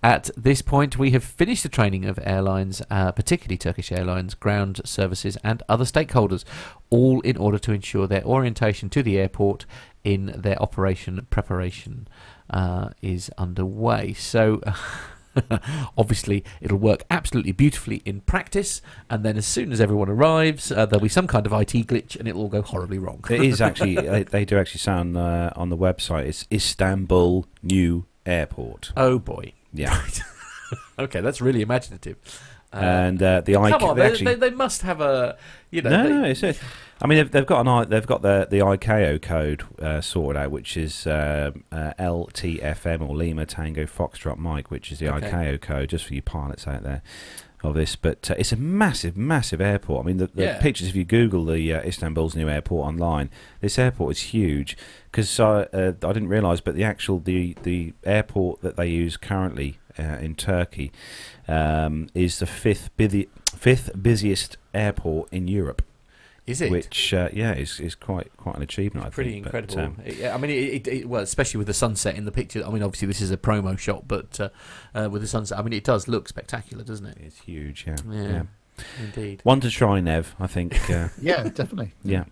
At this point, we have finished the training of airlines, particularly Turkish Airlines, ground services and other stakeholders, all in order to ensure their orientation to the airport in their operation preparation is underway. So... obviously it'll work absolutely beautifully in practice, and then as soon as everyone arrives there'll be some kind of IT glitch and it'll all go horribly wrong. It is actually they do actually say on the website it's Istanbul New Airport. Oh boy. Yeah. Okay, that's really imaginative. And the come on, they must have a, you know. No, it's I mean, they've got the ICAO code sorted out, which is LTFM, or Lima Tango Foxtrot Mike, which is the ICAO code, just for you pilots out there of this. But it's a massive, massive airport. I mean, the pictures, if you Google the Istanbul's new airport online, this airport is huge. Because I didn't realise, but the airport that they use currently in Turkey is the fifth busiest airport in Europe. Is it? Which is quite an achievement. I pretty think. incredible. I mean, well, especially with the sunset in the picture. I mean, obviously this is a promo shot, but with the sunset, I mean, it does look spectacular, doesn't it? It's huge. Yeah. Indeed. One to try, Nev, I think. Yeah, definitely. Yeah.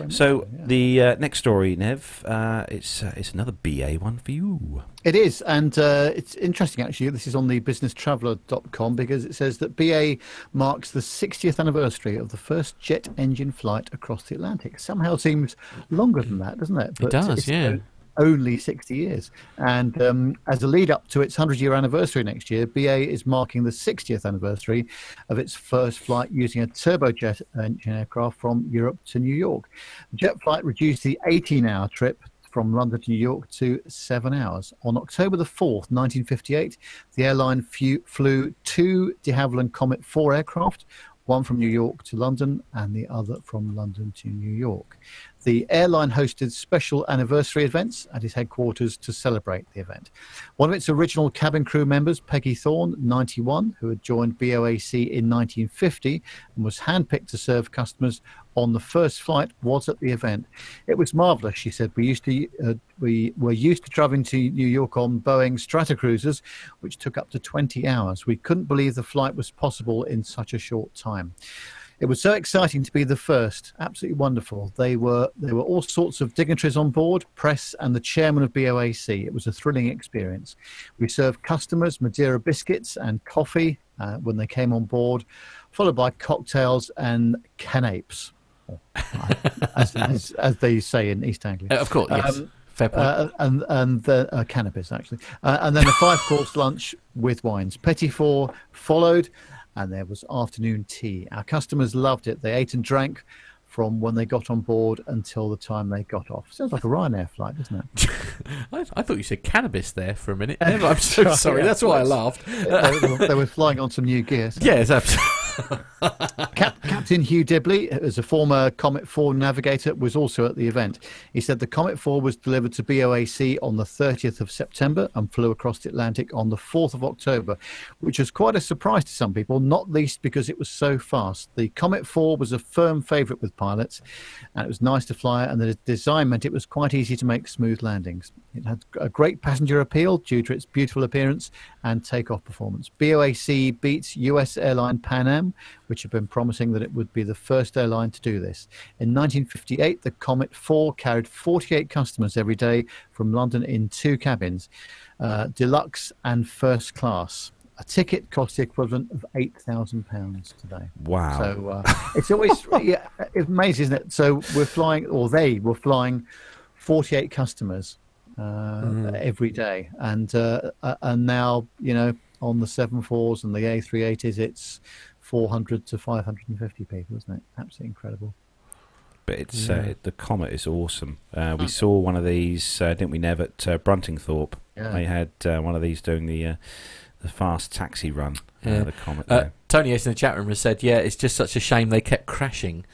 So the next story, Nev, it's another BA one for you. It is, and it's interesting actually. This is on the businesstraveller.com because it says that BA marks the 60th anniversary of the first jet engine flight across the Atlantic. Somehow seems longer than that, doesn't it? But it does, yeah. Only 60 years. And as a lead up to its 100-year anniversary next year, BA is marking the 60th anniversary of its first flight using a turbojet engine aircraft from Europe to New York. The jet flight reduced the 18-hour trip from London to New York to 7 hours. On October the 4th, 1958, the airline flew two de Havilland Comet 4 aircraft, one from New York to London and the other from London to New York. The airline hosted special anniversary events at its headquarters to celebrate the event. One of its original cabin crew members, Peggy Thorne, 91, who had joined BOAC in 1950 and was handpicked to serve customers on the first flight, was at the event. It was marvellous, she said. We were used to travelling to New York on Boeing Stratocruisers, which took up to 20 hours. We couldn't believe the flight was possible in such a short time. It was so exciting to be the first. Absolutely wonderful. There were all sorts of dignitaries on board, press and the chairman of BOAC. It was a thrilling experience. We served customers Madeira biscuits and coffee when they came on board, followed by cocktails and canapes, as they say in East Anglia. Of course, yes. Fair point. And the cannabis, actually. And then a 5-course lunch with wines. Petit four followed, and there was afternoon tea. Our customers loved it. They ate and drank from when they got on board until the time they got off. Sounds like a Ryanair flight, doesn't it? I thought you said cannabis there for a minute. I'm so sorry. That's why I laughed. They were flying on some new gear. So. Yes, absolutely. Captain Hugh Dibley, as a former Comet 4 navigator, was also at the event. He said the Comet 4 was delivered to BOAC on the 30th of September and flew across the Atlantic on the 4th of October, which was quite a surprise to some people, not least because it was so fast. The Comet 4 was a firm favourite with pilots, and it was nice to fly, and the design meant it was quite easy to make smooth landings. It had a great passenger appeal due to its beautiful appearance and takeoff performance. BOAC beats US airline Pan Am, which had been promising that it would be the first airline to do this. In 1958, the Comet 4 carried 48 customers every day from London in 2 cabins, deluxe and first class. A ticket cost the equivalent of £8,000 today. Wow. So it's always it's amazing, isn't it? So we're flying, or they were flying 48 customers every day. And now, you know, on the 747s and the A380s, it's 400 to 550 people, isn't it? Absolutely incredible. But it's the Comet is awesome. We saw one of these, didn't we, Nev, at Bruntingthorpe? Yeah. They had one of these doing the fast taxi run. Yeah. The Comet. There. Tony S in the chat room has said, "Yeah, it's just such a shame they kept crashing."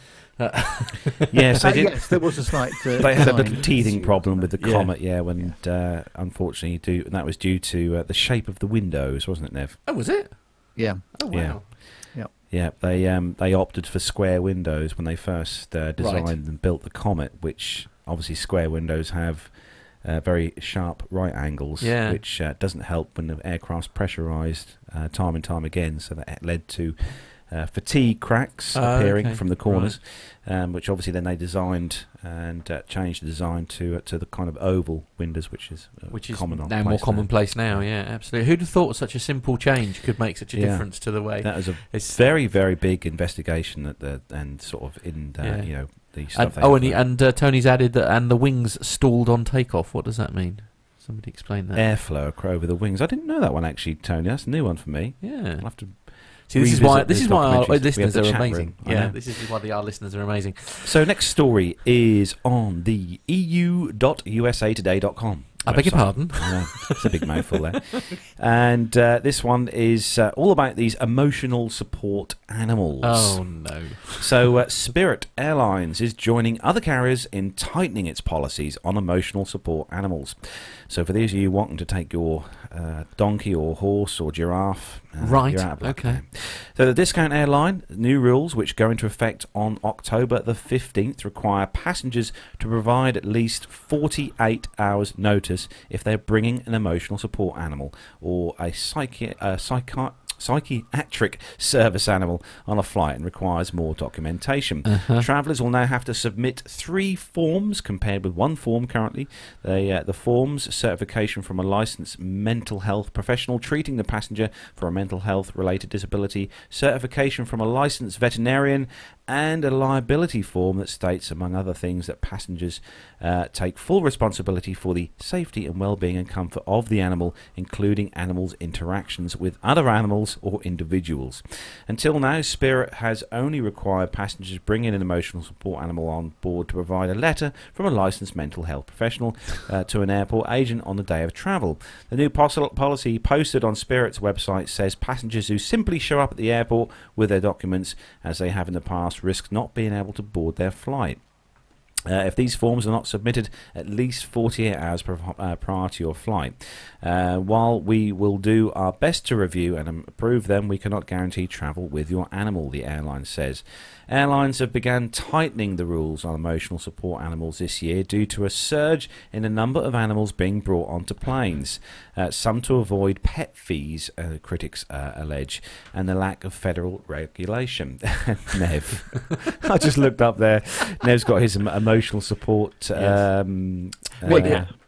Yes, they did. Yes, there was a slight. They had a decline. little teething problem with the Yeah. Comet, when unfortunately, and that was due to the shape of the windows, wasn't it, Nev? Oh, was it? Yeah. Oh, Yeah. wow. Yeah, they opted for square windows when they first designed and built the Comet, which obviously square windows have very sharp right angles, which doesn't help when the aircraft's pressurised time and time again. So that led to fatigue cracks appearing from the corners, which obviously then they designed and changed the design to the kind of oval windows, which is now more commonplace now. Yeah, absolutely. Who'd have thought such a simple change could make such a difference to the way? That was a very, very big investigation the stuff. And Tony's added that, and the wings stalled on takeoff. What does that mean? Somebody explain that. Airflow over the wings. I didn't know that one actually, Tony. That's a new one for me. Yeah. I'll have to. See, this is why our listeners are chat amazing. room. Yeah, this is why our listeners are amazing. So next story is on the eu.usatoday.com. I beg your pardon. It's a big mouthful there. And this one is all about these emotional support animals. Oh, no. So Spirit Airlines is joining other carriers in tightening its policies on emotional support animals. So for those of you wanting to take your donkey or horse or giraffe, you're out of luck now. So the discount airline, new rules which go into effect on October the 15th require passengers to provide at least 48 hours notice if they're bringing an emotional support animal or a psychiatric service animal on a flight and requires more documentation. Travellers will now have to submit 3 forms compared with 1 form currently. The forms: certification from a licensed mental health professional treating the passenger for a mental health related disability, certification from a licensed veterinarian, and a liability form that states, among other things, that passengers take full responsibility for the safety and well-being and comfort of the animal, including animals' interactions with other animals or individuals. Until now, Spirit has only required passengers bring in an emotional support animal on board to provide a letter from a licensed mental health professional to an airport agent on the day of travel. The new policy posted on Spirit's website says passengers who simply show up at the airport with their documents, as they have in the past, risk not being able to board their flight. If these forms are not submitted at least 48 hours prior to your flight. While we will do our best to review and approve them, we cannot guarantee travel with your animal, the airline says. Airlines have begun tightening the rules on emotional support animals this year due to a surge in the number of animals being brought onto planes, some to avoid pet fees, critics allege, and the lack of federal regulation. Nev. I just looked up there. Nev's got his emotional support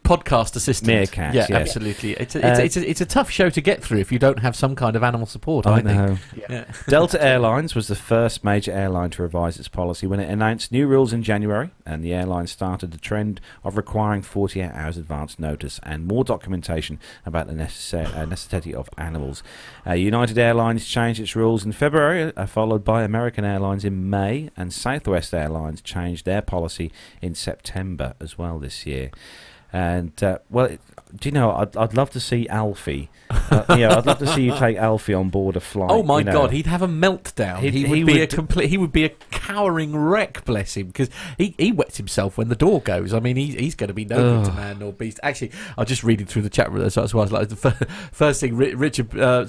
podcast assistant. Meerkat, yeah, yes. Absolutely. It's a tough show to get through if you don't have some kind of animal support. I think. Yeah. Delta Airlines was the first major airline to revise its policy when it announced new rules in January, and the airline started the trend of requiring 48 hours advance notice and more documentation about the necessity of animals. United Airlines changed its rules in February, followed by American Airlines in May, and Southwest Airlines changed their policy in September as well this year. And do you know? I'd love to see Alfie. I'd love to see you take Alfie on board a flight. Oh my God, he'd have a meltdown. He would be a cowering wreck. Bless him, because he wets himself when the door goes. I mean, he's going to be no good to man nor beast. Actually, I was just reading through the chat room. That's why I was like, the first thing Richard Bell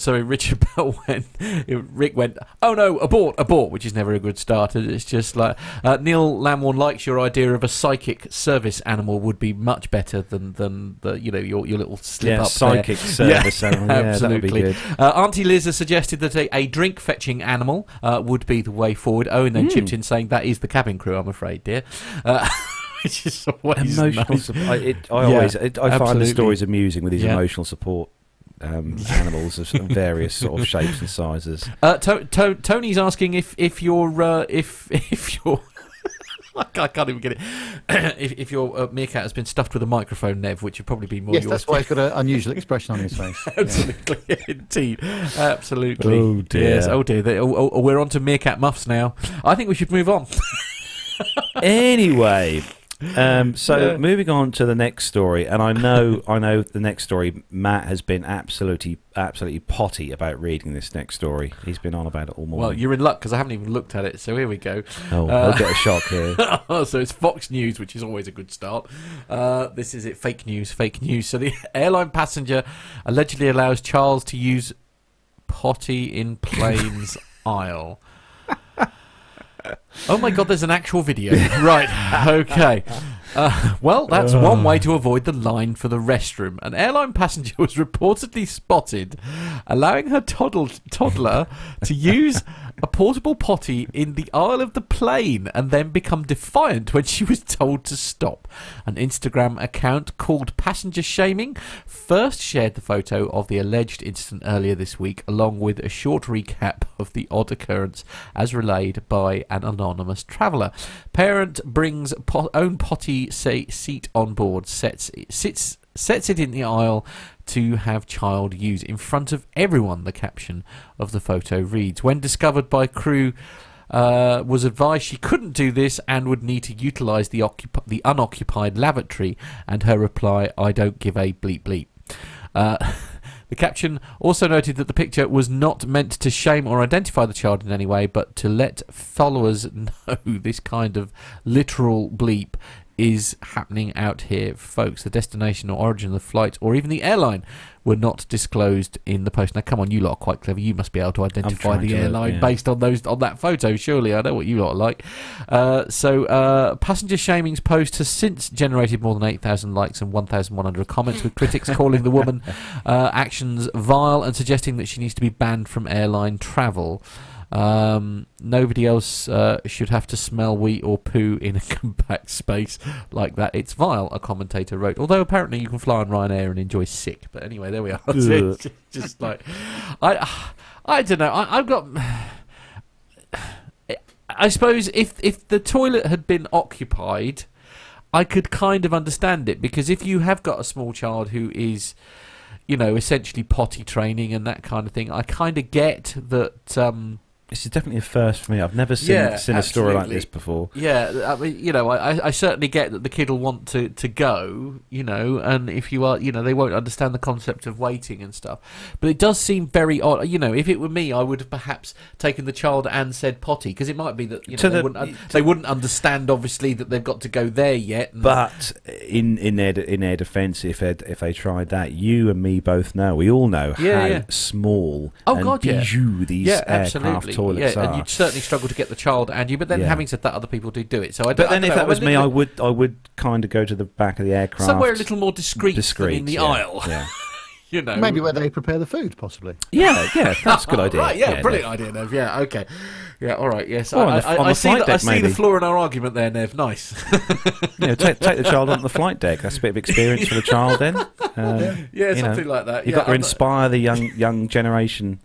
went. Rick went, "Oh no, abort," which is never a good start. It's just like Neil Lamworn likes your idea of a psychic service animal would be much better than your little slip up psychic service animal. Absolutely. That would be good. Auntie Liz has suggested that a drink fetching animal would be the way forward. Owen then chipped in saying that is the cabin crew, I'm afraid, dear. Which is always emotional nice. support. I find the stories amusing with these emotional support animals of various sort of shapes and sizes. Tony's asking if you're I can't even get it. If your meerkat has been stuffed with a microphone, Nev, which would probably be more yes, yours. that's why he's got an unusual expression on his face. Absolutely, indeed. Absolutely. Oh, dear. Yes, oh dear. We're on to meerkat muffs now. I think we should move on. Anyway, Moving on to the next story, and I know the next story. Matt has been absolutely potty about reading this next story. He's been on about it all morning. Well, you're in luck because I haven't even looked at it. So here we go. Oh, we'll get a shock here. So it's Fox News, which is always a good start. This is it. Fake news. So the airline passenger allegedly allows Charles to use potty in plane's aisle. Oh my God, there's an actual video. Right, okay. Well, that's one way to avoid the line for the restroom. An airline passenger was reportedly spotted allowing her toddler to use a portable potty in the aisle of the plane and then become defiant when she was told to stop. An Instagram account called Passenger Shaming first shared the photo of the alleged incident earlier this week, along with a short recap of the odd occurrence as relayed by an anonymous traveller. Parent brings own potty seat on board, sets it in the aisle to have child use in front of everyone, the caption of the photo reads. When discovered by crew, was advised she couldn't do this and would need to utilise the unoccupied lavatory, and her reply, "I don't give a bleep bleep." The caption also noted that the picture was not meant to shame or identify the child in any way, but to let followers know this kind of literal bleep is happening out here, folks. The destination or origin of the flight, or even the airline, were not disclosed in the post. Now, come on, you lot are quite clever. You must be able to identify the airline based on that photo. Surely, I know what you lot are like. Passenger Shaming's post has since generated more than 8,000 likes and 1,100 comments, with critics calling the woman actions vile and suggesting that she needs to be banned from airline travel. Nobody else should have to smell wee or poo in a compact space like that. It's vile, a commentator wrote. Although apparently you can fly on Ryanair and enjoy sick. But anyway, there we are. It's just like I don't know. I've got. I suppose if the toilet had been occupied, I could kind of understand it, because if you have got a small child who is, essentially potty training and that kind of thing, I kind of get that. This is definitely a first for me. I've never seen a story like this before. Yeah, I mean, I certainly get that the kid will want to go, and if you are, they won't understand the concept of waiting and stuff. But it does seem very odd. If it were me, I would have perhaps taken the child and said potty, because it might be that they wouldn't understand, obviously, that they've got to go there yet. But in their defence, if they tried that, you and me both know, we all know how small bijou these aircraft toilets are. And you'd certainly struggle to get the child and you. But then, having said that, other people do it. So, if that was me, I would kind of go to the back of the aircraft, somewhere a little more discreet than in the aisle. Yeah. Maybe where they prepare the food, possibly. Yeah, that's a good idea. Right, brilliant idea, Nev. Yeah, okay. Yeah, all right, yes. I see the flaw in our argument there, Nev. Nice. Take the child onto the flight deck. That's a bit of experience for the child then. Something like that. You've got to inspire the young generation,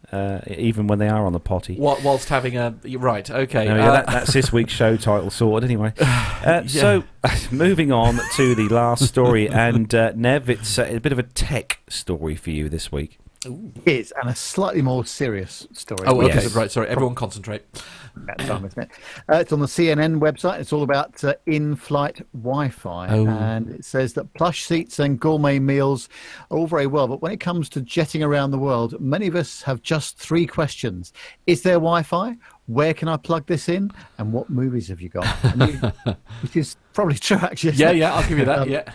even when they are on the potty. Whilst having a... Right, okay. That's this week's show title sorted anyway. So, moving on to the last story. And, Nev, it's a bit of a tech story for you this week. It is, and a slightly more serious story. Oh, okay, right, sorry, everyone concentrate. That's time, isn't it? It's on the CNN website. It's all about in-flight Wi-Fi, and it says that plush seats and gourmet meals are all very well, but when it comes to jetting around the world, many of us have just 3 questions. Is there Wi-Fi? Where can I plug this in? And what movies have you got? Which is probably true, actually. Yeah, I'll give you that,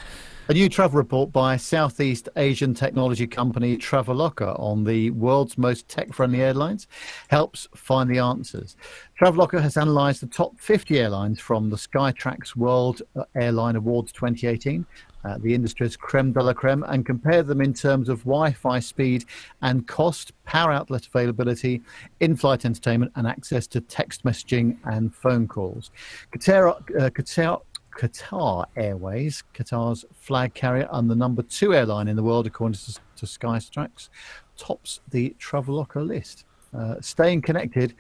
A new travel report by Southeast Asian technology company Traveloka on the world's most tech-friendly airlines helps find the answers. Traveloka has analysed the top 50 airlines from the Skytrax World Airline Awards 2018, the industry's creme de la creme, and compared them in terms of Wi-Fi speed and cost, power outlet availability, in-flight entertainment, and access to text messaging and phone calls. Qatar Airways, Qatar's flag carrier and the number 2 airline in the world, according to Skytrax, tops the Traveloka list. Staying connected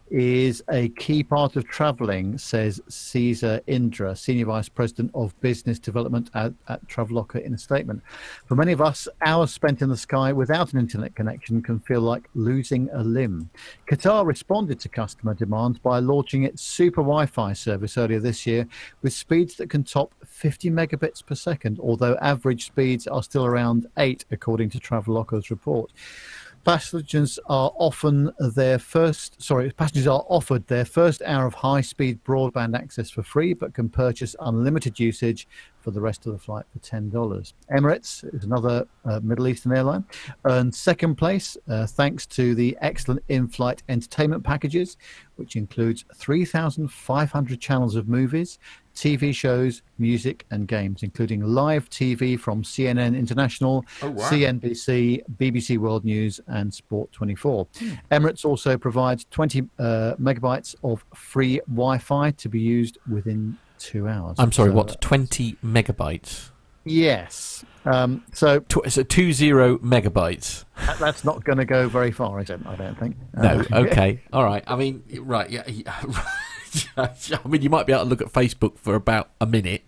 is a key part of travelling, says Caesar Indra, Senior Vice President of Business Development at Traveloka, in a statement. For many of us, hours spent in the sky without an internet connection can feel like losing a limb. Qatar responded to customer demands by launching its super Wi-Fi service earlier this year with speeds that can top 50 megabits per second, although average speeds are still around 8, according to Traveloka's report. Passengers are offered their first hour of high-speed broadband access for free, but can purchase unlimited usage for the rest of the flight for $10. Emirates is another Middle Eastern airline, earned second place thanks to the excellent in-flight entertainment packages, which includes 3,500 channels of movies, TV shows, music and games, including live TV from CNN International, CNBC, BBC World News and Sport 24. Emirates also provides 20 megabytes of free Wi-Fi to be used within 2 hours. I'm sorry, what? 20 megabytes? Yes. So 20 megabytes. That's not going to go very far, is it? I don't think. No. Okay. All right. I mean, right. Yeah. I mean, you might be able to look at Facebook for about a minute.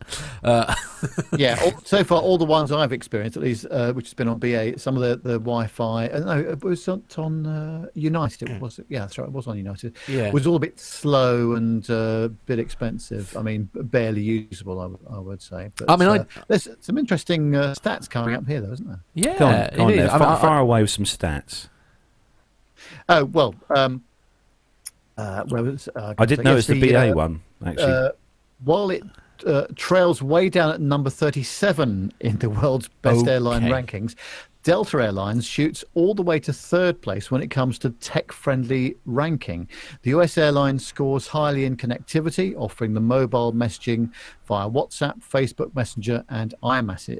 Yeah, so far, all the ones I've experienced, at least, which has been on BA, some of the Wi-Fi, no, it was on United, it was, yeah, that's right, it was on United. Yeah. It was all a bit slow and a bit expensive. I mean, barely usable, I would say. But, I mean, there's some interesting stats coming up here, though, isn't there? Yeah, Go on it is. there. Far away with some stats. Oh, well, where was, I did notice the BA one, actually. While it trails way down at number 37 in the world's best airline rankings, Delta Airlines shoots all the way to third place when it comes to tech-friendly ranking. The US airline scores highly in connectivity, offering the mobile messaging via WhatsApp, Facebook Messenger, and iMessage,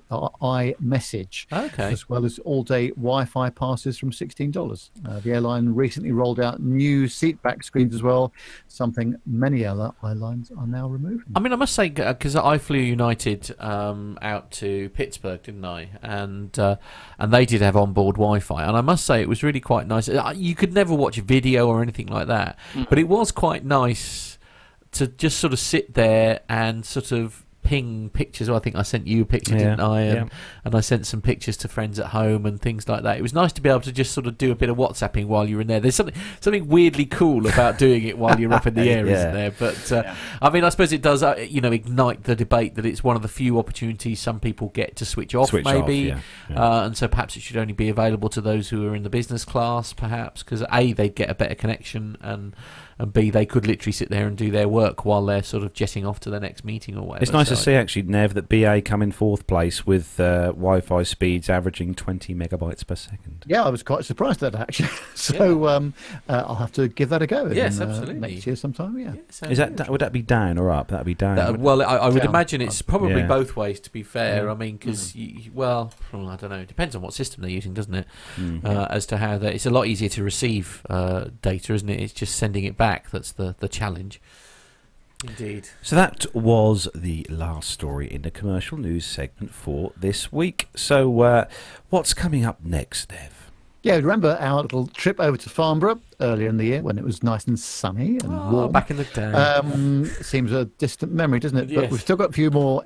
as well as all-day Wi-Fi passes from $16. The airline recently rolled out new seat back screens as well, something many airlines are now removing. I mean, I must say, because I flew United out to Pittsburgh, didn't I? And they did have onboard Wi-Fi, and I must say it was really quite nice. You could never watch video or anything like that, but it was quite nice to just sort of sit there and sort of ping pictures. Well, I think I sent you a picture, didn't I? And I sent some pictures to friends at home and things like that. It was nice to be able to just sort of do a bit of WhatsApping while you're in there. There's something weirdly cool about doing it while you're up in the air, isn't there? But I mean, I suppose it does, ignite the debate that it's one of the few opportunities some people get to switch off, maybe. And so perhaps it should only be available to those who are in the business class, perhaps, because A, they'd get a better connection, and B, they could literally sit there and do their work while they're sort of jetting off to the next meeting or whatever. It's nice to see, actually, Nev, that BA come in fourth place with Wi-Fi speeds averaging 20 megabytes per second. Yeah, I was quite surprised at that, actually. So I'll have to give that a go. Yes, absolutely. Next year sometime, Is would that be down or up? That would be down. Well, I would down. imagine it's probably both ways, to be fair. I mean, because, I don't know. It depends on what system they're using, doesn't it? As to how it's a lot easier to receive data, isn't it? It's just sending it back. That's the challenge. Indeed. So that was the last story in the commercial news segment for this week. So what's coming up next, Nev? Yeah, remember our little trip over to Farnborough earlier in the year when it was nice and sunny and warm? Back in the day. Seems a distant memory, doesn't it? Yes. But we've still got a few more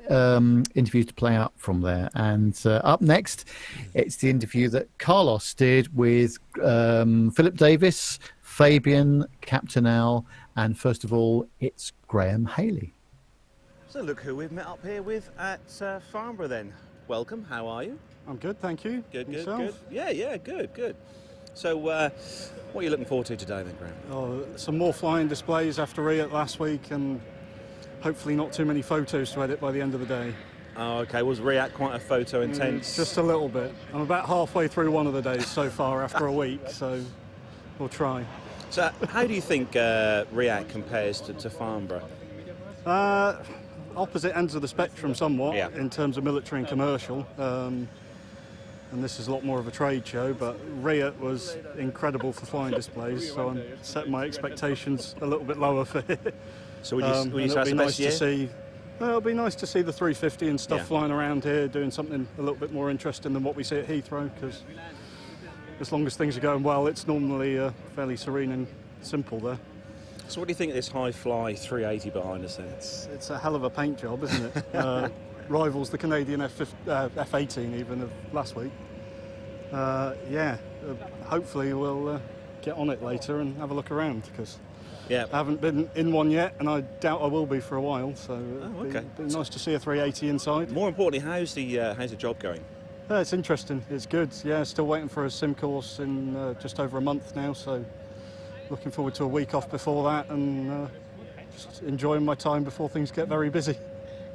interviews to play out from there. And up next, it's the interview that Carlos did with Philip Davis, Fabian, Captain Al, and first of all, it's Graham Haley. So look who we've met up here with at Farnborough then. Welcome, how are you? I'm good, thank you. Good. Yourself? Yeah, good. So what are you looking forward to today then, Graham? Some more flying displays after Riyadh last week, and hopefully not too many photos to edit by the end of the day. Oh, okay. Was Riyadh quite a photo intense? Just a little bit. I'm about halfway through one of the days so far after a week, so we'll try. So how do you think Riyadh compares to Farnborough? Opposite ends of the spectrum somewhat in terms of military and commercial. And this is a lot more of a trade show, but Riyadh was incredible for flying displays, so I'm setting my expectations a little bit lower for it. So would you say it's the best year? It'll be nice to see the 350 and stuff flying around here, doing something a little bit more interesting than what we see at Heathrow, because as long as things are going well, it's normally fairly serene and simple there. So what do you think of this high-fly 380 behind us then? It's a hell of a paint job, isn't it? Rivals the Canadian F-18 even of last week. Hopefully we'll get on it later and have a look around, because I haven't been in one yet, and I doubt I will be for a while. So it'd be nice to see a 380 inside. More importantly, how's the job going? It's interesting. It's good. Yeah, still waiting for a sim course in just over a month now. So looking forward to a week off before that, and just enjoying my time before things get very busy.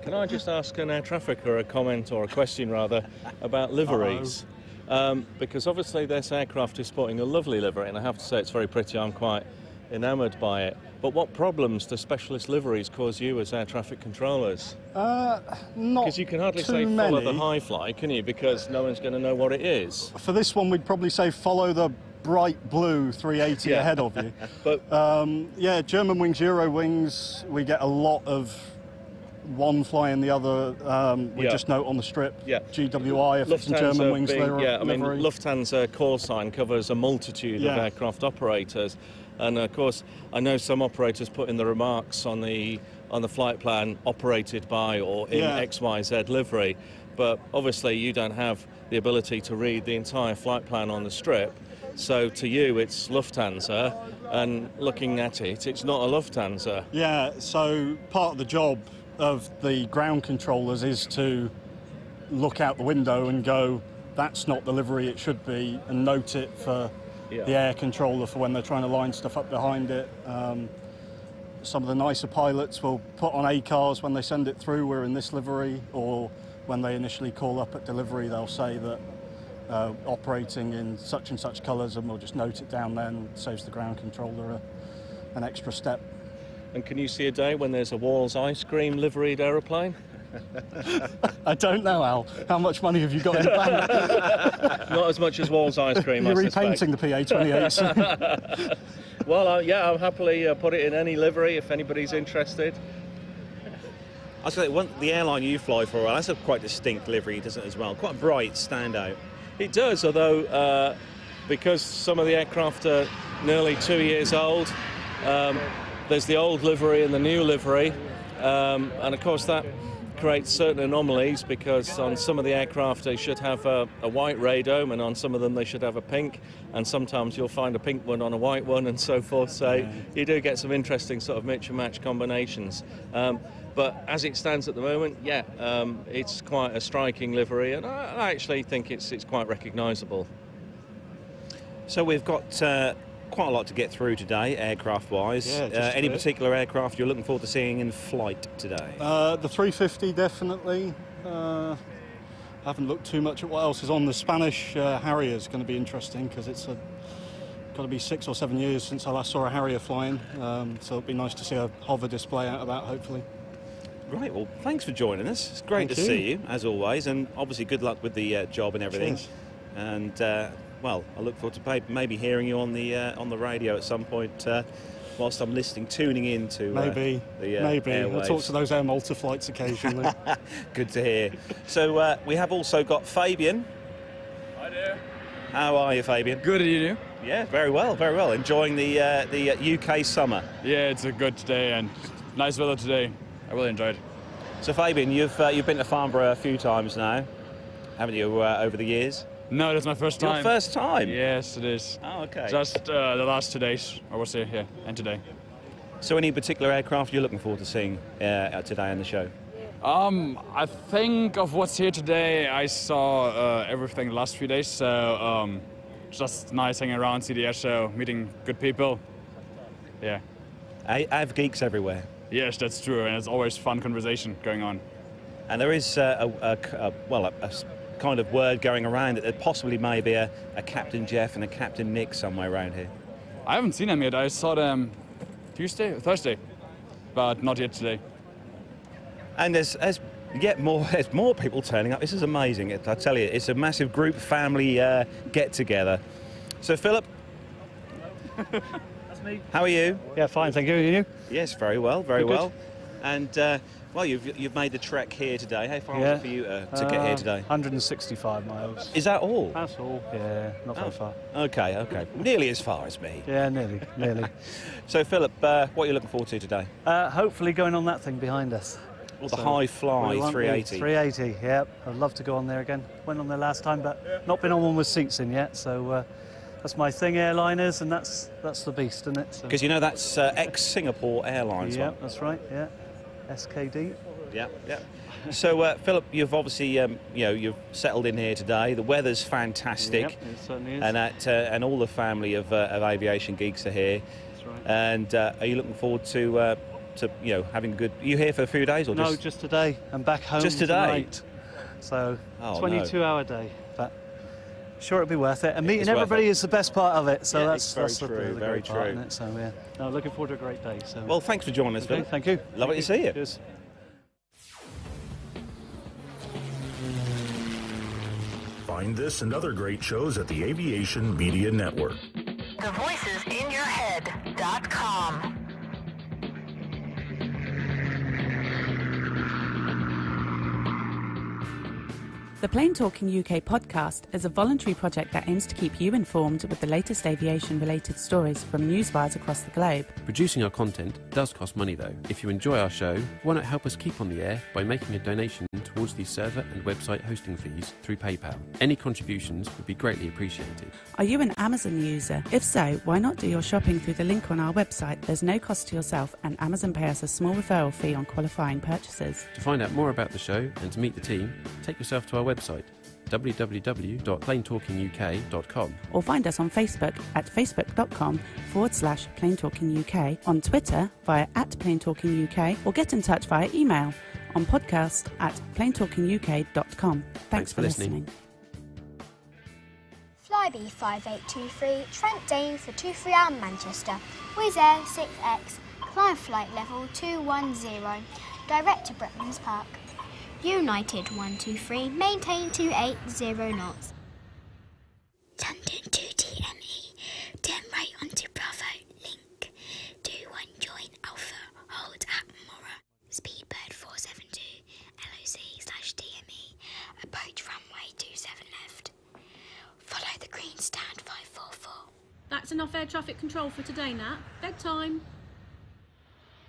Can I just ask an air traffic, or a comment, or a question rather, about liveries? Because obviously this aircraft is sporting a lovely livery, and I have to say it's very pretty. I'm quite enamoured by it. But what problems do specialist liveries cause you as air traffic controllers? Not because you can hardly say many. follow the high fly, can you? Because no one's going to know what it is. For this one, we'd probably say follow the bright blue 380 ahead of you. But German wings, Euro wings, we get a lot of one flying the other. We just note on the strip. GWI, if it's in German wings, Lufthansa call sign covers a multitude of aircraft operators, and of course, I know some operators put in the remarks on the flight plan operated by or in XYZ livery, but obviously you don't have the ability to read the entire flight plan on the strip. So to you, it's Lufthansa, and looking at it, it's not a Lufthansa. Yeah. So part of the job of the ground controllers is to look out the window and go, that's not the livery it should be, and note it for the air controller for when they're trying to line stuff up behind it. Some of the nicer pilots will put on ACARs when they send it through, we're in this livery, or when they initially call up at delivery, they'll say that operating in such and such colours, and we'll just note it down there, and saves the ground controller an extra step. And can you see a day when there's a Walls ice cream liveried aeroplane? I don't know, Al. How much money have you got in the bank? Not as much as Walls ice cream, You're I suspect. repainting the PA-28. Well, I'll happily put it in any livery if anybody's interested. I was going to say, the airline you fly for, that's a quite distinct livery, doesn't it, as well? Quite a bright standout. It does, although because some of the aircraft are nearly 2 years old, there's the old livery and the new livery, and of course that creates certain anomalies, because on some of the aircraft they should have a white radome, and on some of them they should have a pink, and sometimes you'll find a pink one on a white one and so forth, so you do get some interesting sort of mix and match combinations. But as it stands at the moment, it's quite a striking livery, and I actually think it's quite recognisable. So we've got quite a lot to get through today, aircraft-wise. Any particular aircraft you're looking forward to seeing in flight today? The 350, definitely. I haven't looked too much at what else is on. The Spanish Harrier is going to be interesting, because it's got to be 6 or 7 years since I last saw a Harrier flying, so it'll be nice to see a hover display out of that, hopefully. Right, well, thanks for joining us. It's great to see you, as always, and obviously good luck with the job and everything. Cheers. And I look forward to maybe hearing you on the radio at some point whilst I'm tuning in to maybe. airwaves. We'll talk to those Air Malta flights occasionally. Good to hear. So we have also got Fabian. Hi there. How are you, Fabian? Good, and you? Yeah, very well, very well. Enjoying the UK summer. Yeah, it's a good day and nice weather today. I really enjoyed it. So Fabian, you've been to Farnborough a few times now, haven't you, over the years? No, that's my first time. Your first time? Yes, it is. Oh, okay. Just the last 2 days, I would say, and today. So any particular aircraft you're looking forward to seeing today on the show? I think of what's here today, I saw everything the last few days, so just nice hanging around, see the air show, meeting good people. Yeah. I have geeks everywhere. Yes, that's true, and it's always fun conversation going on. And there is a kind of word going around that there possibly may be a Captain Jeff and a Captain Nick somewhere around here. I haven't seen them yet. I saw them Thursday, but not yet today. And there's more people turning up. This is amazing. I tell you, it's a massive group family get-together. So, Philip. That's me. How are you? Yeah, fine, thank you. And you? Yes, very well, very well. And Well, you've made the trek here today. How far was it for you to get here today? 165 miles. Is that all? That's all. Yeah, not very far. Okay. Nearly as far as me. Yeah, nearly. So, Philip, what are you looking forward to today? Hopefully going on that thing behind us. Well, the High Fly 380. 380, yeah. I'd love to go on there again. Went on there last time, but not been on one with seats in yet, so that's my thing, airliners, and that's the beast, isn't it? Because that's ex-Singapore Airlines one. Yeah, that's right, yeah. SKD. Yeah. So, Philip, you've obviously, you've settled in here today. The weather's fantastic. Yep, it certainly is. And all the family of aviation geeks are here. That's right. And are you looking forward to having a good... Are you here for a few days or No, just today. I'm back home just today. Tonight. So, 22-hour day. But sure, it'll be worth it. And meeting everybody is the best part of it. So that's the very great part, true. isn't it? So yeah, no, looking forward to a great day. So well, thanks for joining us, okay, Philip. thank you. Lovely to see you. Cheers. Find this and other great shows at the Aviation Media Network. thevoicesinyourhead.com. The Plain Talking UK podcast is a voluntary project that aims to keep you informed with the latest aviation-related stories from newswires across the globe. Producing our content does cost money though. If you enjoy our show, why not help us keep on the air by making a donation towards the server and website hosting fees through PayPal. Any contributions would be greatly appreciated. Are you an Amazon user? If so, why not do your shopping through the link on our website? There's no cost to yourself and Amazon pay us a small referral fee on qualifying purchases. To find out more about the show and to meet the team, take yourself to our website www.plaintalkinguk.com or find us on Facebook at facebook.com/plaintalkinguk, on Twitter via @plaintalkinguk, or get in touch via email on podcast@plaintalkinguk.com. Thanks for listening. Flybe 5823, Trent Dane for 23-hour Manchester, Wizz Air 6X, climb flight level 210, direct to Bretlands Park. United 123, maintain 280 knots. London 2TME, turn right onto Bravo, link, 21 join Alpha, hold at Mora, Speedbird 472, LOC/DME, approach runway 27 left, follow the green stand 544. That's enough air traffic control for today, Nat. Bedtime.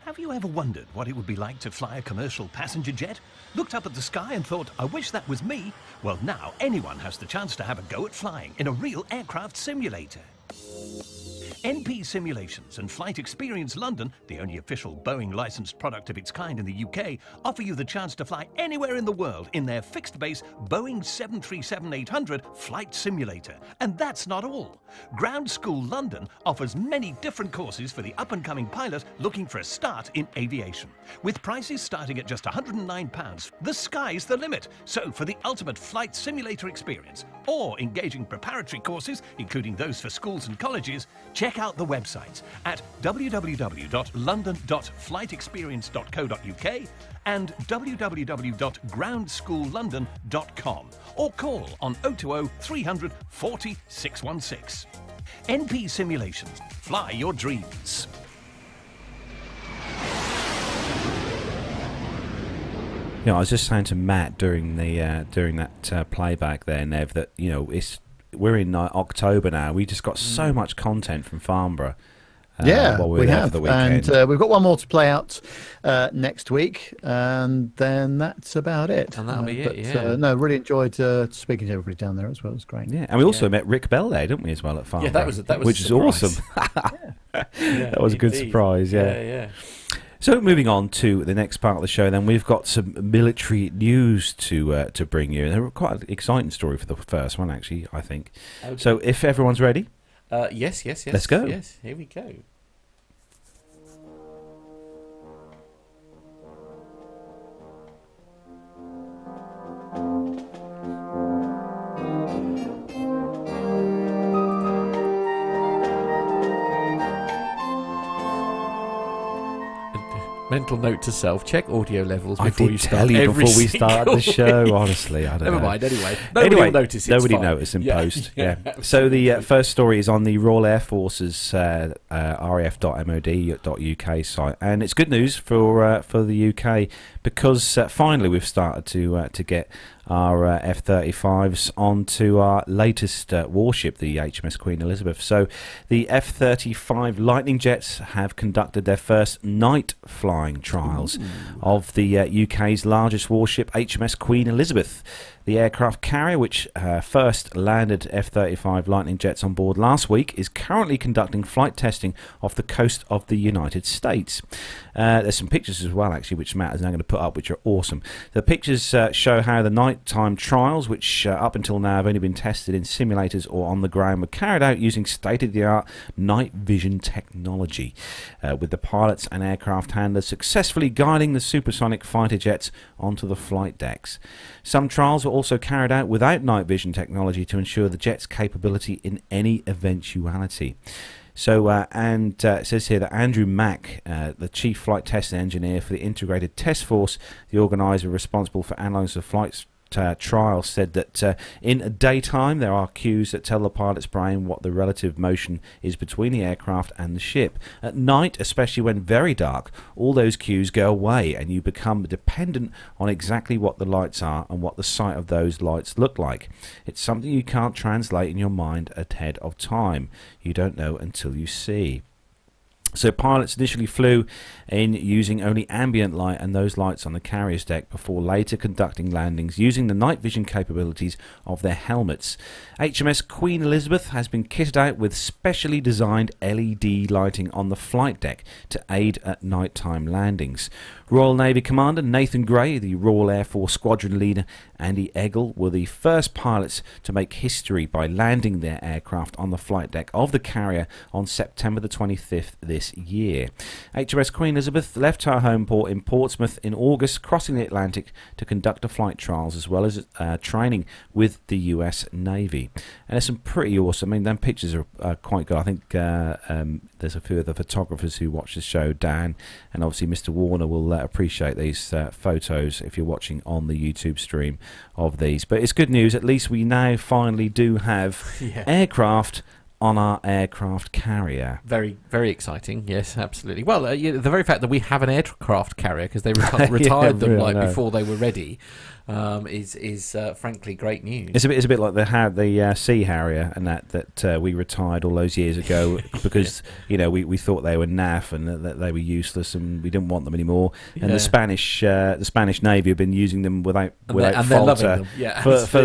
Have you ever wondered what it would be like to fly a commercial passenger jet? Looked up at the sky and thought, I wish that was me? Well, now anyone has the chance to have a go at flying in a real aircraft simulator. NP Simulations and Flight Experience London, the only official Boeing licensed product of its kind in the UK, offer you the chance to fly anywhere in the world in their fixed-base Boeing 737-800 flight simulator. And that's not all. Ground School London offers many different courses for the up-and-coming pilot looking for a start in aviation. With prices starting at just £109, the sky's the limit. So for the ultimate flight simulator experience, or engaging preparatory courses, including those for schools and colleges, check out the websites at www.london.flightexperience.co.uk and www.groundsschoollondon.com, or call on 020 300 40 616. NP Simulations. Fly your dreams. I was just saying to Matt during that playback there, Nev, that we're in October now. We just got so much content from Farnborough. While we have for the weekend. And we've got one more to play out next week, and then that's about it. And that'll be it. Yeah. No, really enjoyed speaking to everybody down there as well. It was great. Yeah, and we also met Rick Bell there, didn't we, as well at Farnborough? Yeah, that was which is awesome. That was a good surprise. Yeah. So moving on to the next part of the show, then we've got some military news to bring you. And quite an exciting story for the first one, actually, I think. Okay. So if everyone's ready, yes. Let's go. Yes, here we go. mental note to self: check audio levels I before did you tell start you every before we started the single- show. Honestly, I don't know. Never mind. Anyway, nobody will notice. It's Nobody fine. noticed in Yeah. post. Yeah, Yeah. So the first story is on the Royal Air Force's raf.mod.uk site, and it's good news for the UK because finally we've started to get our F-35s onto our latest warship, the HMS Queen Elizabeth. So the F-35 Lightning jets have conducted their first night flying trials of the UK's largest warship, HMS Queen Elizabeth. The aircraft carrier, which first landed F-35 Lightning jets on board last week, is currently conducting flight testing off the coast of the United States. There's some pictures as well, actually, which Matt is now going to put up, which are awesome. The pictures show how the nighttime trials, which up until now have only been tested in simulators or on the ground, were carried out using state-of-the-art night vision technology, with the pilots and aircraft handlers successfully guiding the supersonic fighter jets onto the flight decks. Some trials were also carried out without night vision technology to ensure the jet's capability in any eventuality. So, it says here that Andrew Mack, the Chief Flight Test Engineer for the Integrated Test Force, the organiser responsible for analysing the flight trial, said that in daytime there are cues that tell the pilot's brain what the relative motion is between the aircraft and the ship. At night, especially when very dark, all those cues go away and you become dependent on exactly what the lights are and what the sight of those lights look like. It's something you can't translate in your mind ahead of time. You don't know until you see. So pilots initially flew in using only ambient light and those lights on the carrier's deck before later conducting landings using the night vision capabilities of their helmets. HMS Queen Elizabeth has been kitted out with specially designed LED lighting on the flight deck to aid at nighttime landings. Royal Navy Commander Nathan Gray, the Royal Air Force Squadron Leader Andy Eggle were the first pilots to make history by landing their aircraft on the flight deck of the carrier on September the 25th this year. HMS Queen Elizabeth left her home port in Portsmouth in August, crossing the Atlantic to conduct the flight trials as well as training with the US Navy. And there's some pretty awesome, I mean, them pictures are quite good. I think there's a few of the photographers who watch the show, Dan, and obviously Mr. Warner will appreciate these photos if you're watching on the YouTube stream of these. But it's good news, at least we now finally do have aircraft on our aircraft carrier. Very, very exciting. Yes, absolutely. Well, the very fact that we have an aircraft carrier, because they retired them before they were ready, is frankly great news. It's a bit like the Sea Harrier and that we retired all those years ago because we thought they were naff and that they were useless and we didn't want them anymore. And the Spanish Navy have been using them without falter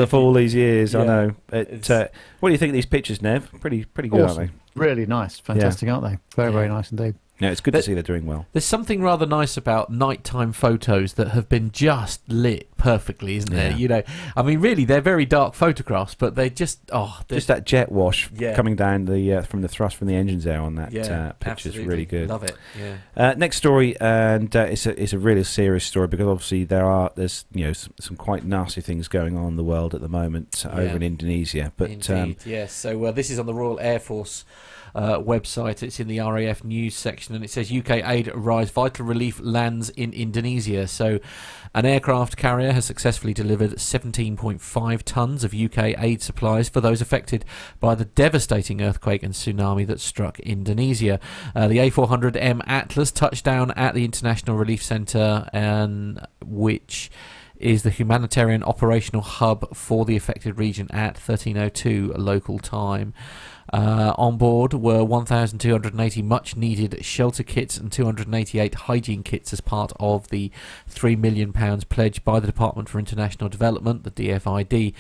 for all these years. I know. What do you think of these pictures, Nev? Pretty good, awesome. aren't they? Really nice, fantastic, aren't they? Very, very nice indeed. Yeah, it's good to see they're doing well. There's something rather nice about nighttime photos that have been just lit perfectly, isn't there? I mean, really, they're very dark photographs, but they just that jet wash coming down from the thrust from the engines there on that picture is really good. Love it. Yeah. Next story, and it's a really serious story because obviously there's some quite nasty things going on in the world at the moment over in Indonesia. But indeed, yes. So this is on the Royal Air Force website. It's in the RAF news section, and it says UK aid arrives, vital relief lands in Indonesia. So an aircraft carrier has successfully delivered 17.5 tonnes of UK aid supplies for those affected by the devastating earthquake and tsunami that struck Indonesia. The A400M Atlas touched down at the International Relief Centre, which is the humanitarian operational hub for the affected region at 13:02 local time. On board were 1,280 much-needed shelter kits and 288 hygiene kits as part of the £3 million pledged by the Department for International Development, the DFID,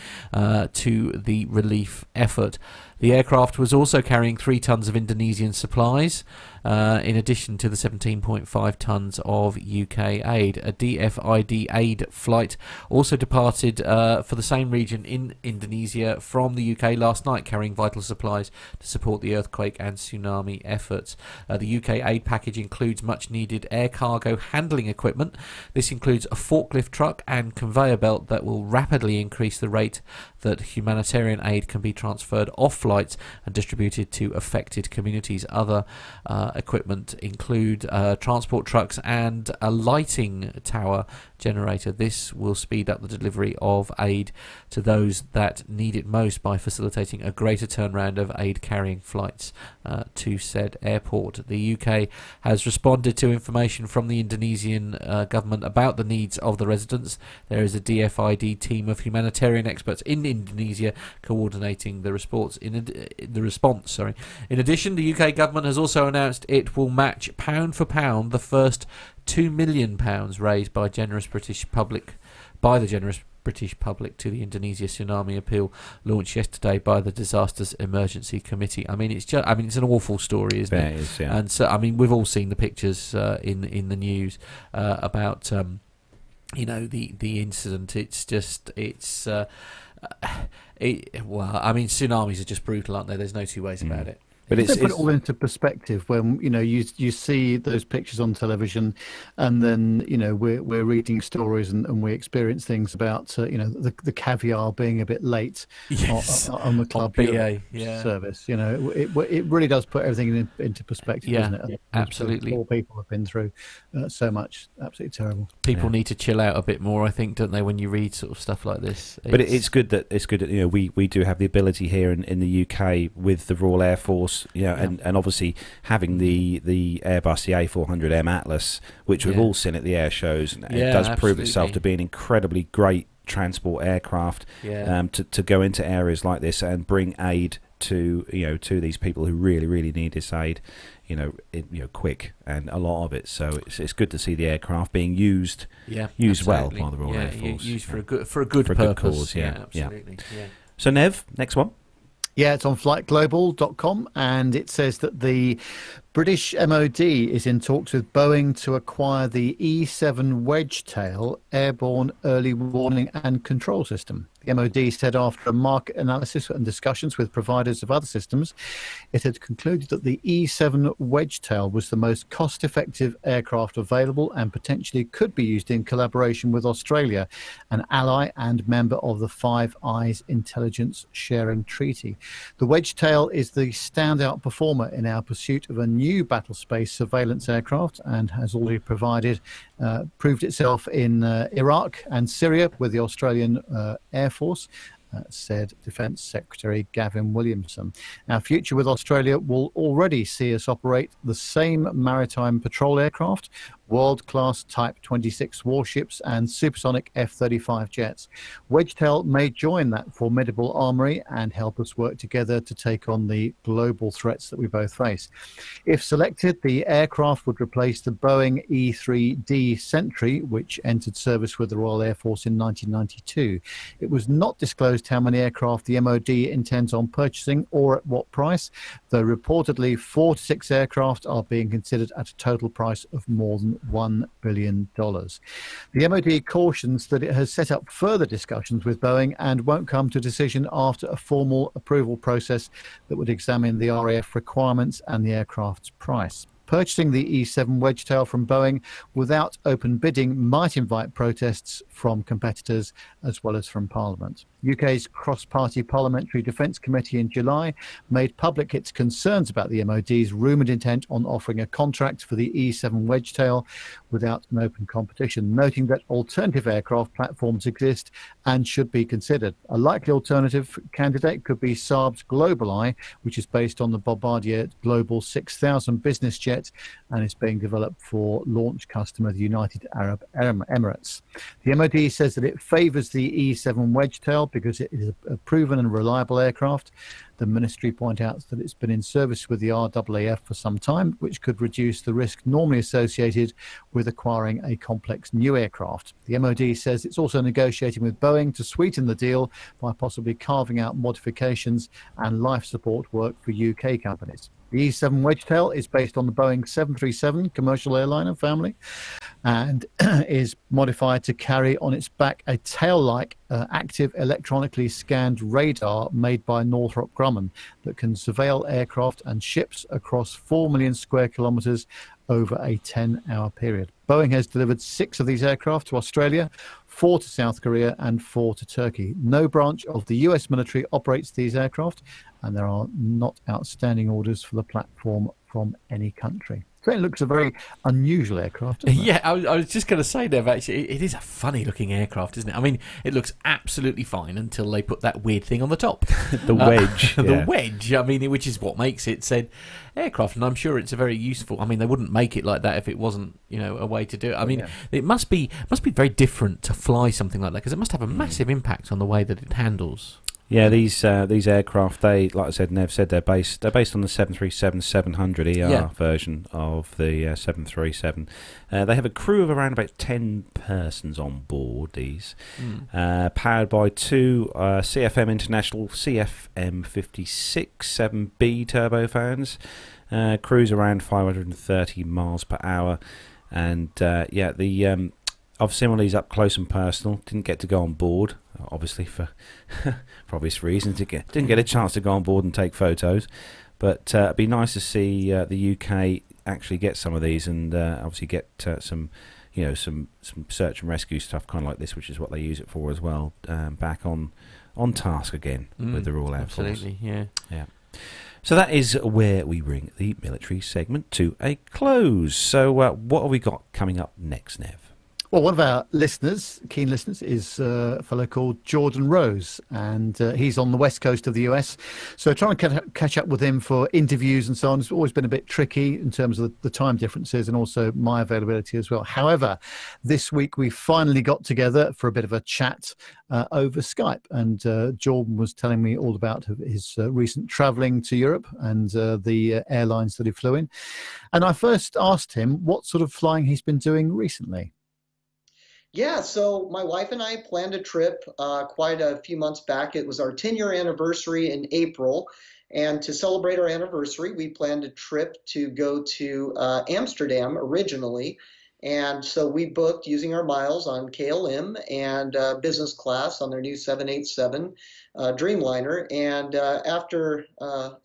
to the relief effort. The aircraft was also carrying 3 tonnes of Indonesian supplies, in addition to the 17.5 tonnes of UK aid. A DFID aid flight also departed for the same region in Indonesia from the UK last night, carrying vital supplies to support the earthquake and tsunami efforts. The UK aid package includes much needed air cargo handling equipment. This includes a forklift truck and conveyor belt that will rapidly increase the rate that humanitarian aid can be transferred off flights and distributed to affected communities. Other equipment include transport trucks and a lighting tower generator. This will speed up the delivery of aid to those that need it most by facilitating a greater turnaround of aid carrying flights to said airport. The UK has responded to information from the Indonesian government about the needs of the residents. There is a DFID team of humanitarian experts in Indonesia coordinating the response. In addition, the UK government has also announced it will match pound for pound the first £2 million raised by the generous British public to the Indonesia tsunami appeal launched yesterday by the Disasters Emergency Committee. I mean, it's an awful story, isn't it? It is, yeah. And so, I mean, we've all seen the pictures in the news about the incident. Well, I mean, tsunamis are just brutal, aren't they? There's no two ways about it. But it's put it all into perspective when you see those pictures on television, and then we're reading stories and we experience things about the caviar being a bit late on the Club BA service. It really does put everything into perspective, doesn't it? Absolutely. Poor people have been through so much, absolutely terrible. People need to chill out a bit more, I think, don't they, when you read sort of stuff like this? But it's good that we do have the ability here in the UK with the Royal Air Force. And obviously having the Airbus, the A400M Atlas, which we've all seen at the air shows, it does prove itself to be an incredibly great transport aircraft to go into areas like this and bring aid to these people who really need this aid, quick, and a lot of it. So it's good to see the aircraft being used well by the Royal Air Force, used for a good purpose. Cause. Absolutely. So Nev, next one. Yeah, it's on flightglobal.com, and it says that the British MOD is in talks with Boeing to acquire the E7 Wedgetail airborne early warning and control system. The MOD said after a market analysis and discussions with providers of other systems, it had concluded that the E7 Wedgetail was the most cost-effective aircraft available and potentially could be used in collaboration with Australia, an ally and member of the Five Eyes Intelligence Sharing Treaty. The Wedgetail is the standout performer in our pursuit of a new battle space surveillance aircraft and has already proved itself in Iraq and Syria with the Australian Air Force, said Defence Secretary Gavin Williamson. Our future with Australia will already see us operate the same maritime patrol aircraft, world-class Type 26 warships and supersonic F-35 jets. Wedgetail may join that formidable armoury and help us work together to take on the global threats that we both face. If selected, the aircraft would replace the Boeing E-3D Sentry, which entered service with the Royal Air Force in 1992. It was not disclosed how many aircraft the MOD intends on purchasing or at what price, though reportedly 4 to 6 aircraft are being considered at a total price of more than $1 billion. The MOD cautions that it has set up further discussions with Boeing and won't come to a decision after a formal approval process that would examine the RAF requirements and the aircraft's price. Purchasing the E7 Wedgetail from Boeing without open bidding might invite protests from competitors as well as from Parliament. UK's cross-party Parliamentary Defence Committee in July made public its concerns about the MOD's rumoured intent on offering a contract for the E7 Wedgetail without an open competition, noting that alternative aircraft platforms exist and should be considered. A likely alternative candidate could be Saab's GlobalEye, which is based on the Bombardier Global 6000 business jet and is being developed for launch customer, the United Arab Emirates. The MOD says that it favours the E7 Wedgetail because it is a proven and reliable aircraft. The ministry point out that it's been in service with the RAAF for some time, which could reduce the risk normally associated with acquiring a complex new aircraft. The MOD says it's also negotiating with Boeing to sweeten the deal by possibly carving out modifications and life support work for UK companies. The E7 Wedgetail is based on the Boeing 737 commercial airliner family and is modified to carry on its back a tail-like active electronically scanned radar made by Northrop Grumman that can surveil aircraft and ships across 4 million square kilometres over a 10-hour period. Boeing has delivered 6 of these aircraft to Australia, 4 to South Korea and 4 to Turkey. No branch of the US military operates these aircraft, and there are not outstanding orders for the platform from any country. So it looks a very unusual aircraft, doesn't it? Yeah, I was just going to say, Nev, actually, it is a funny-looking aircraft, isn't it? I mean, it looks absolutely fine until they put that weird thing on the top. The wedge. The wedge, I mean, which is what makes it said aircraft, and I'm sure it's a very useful... I mean, they wouldn't make it like that if it wasn't, a way to do it. I mean, it must be very different to fly something like that, because it must have a massive impact on the way that it handles. Yeah, these aircraft, they, like I said, Nev said they're based on the 737-700ER version of the 737. They have a crew of around about 10 persons on board these, powered by two CFM International CFM56 7B turbofans, cruise around 530 miles per hour, and the I've seen one of these up close and personal. Didn't get to go on board, obviously for obvious reasons. Didn't get a chance to go on board and take photos, but it'd be nice to see the UK actually get some of these, and obviously get some search and rescue stuff, kind of like this, which is what they use it for as well. Back on task again with the Royal Air Force. Absolutely, yeah. So that is where we bring the military segment to a close. So what have we got coming up next, Nev? Well, one of our keen listeners, is a fellow called Jordan Rose, and he's on the west coast of the US. So trying to catch up with him for interviews and so on has always been a bit tricky in terms of the time differences and also my availability as well. However, this week we finally got together for a bit of a chat over Skype, and Jordan was telling me all about his recent travelling to Europe and the airlines that he flew in. And I first asked him what sort of flying he's been doing recently. Yeah, so my wife and I planned a trip quite a few months back. It was our 10-year anniversary in April, and to celebrate our anniversary, we planned a trip to go to Amsterdam originally. And so we booked using our miles on KLM and business class on their new 787 Dreamliner. And after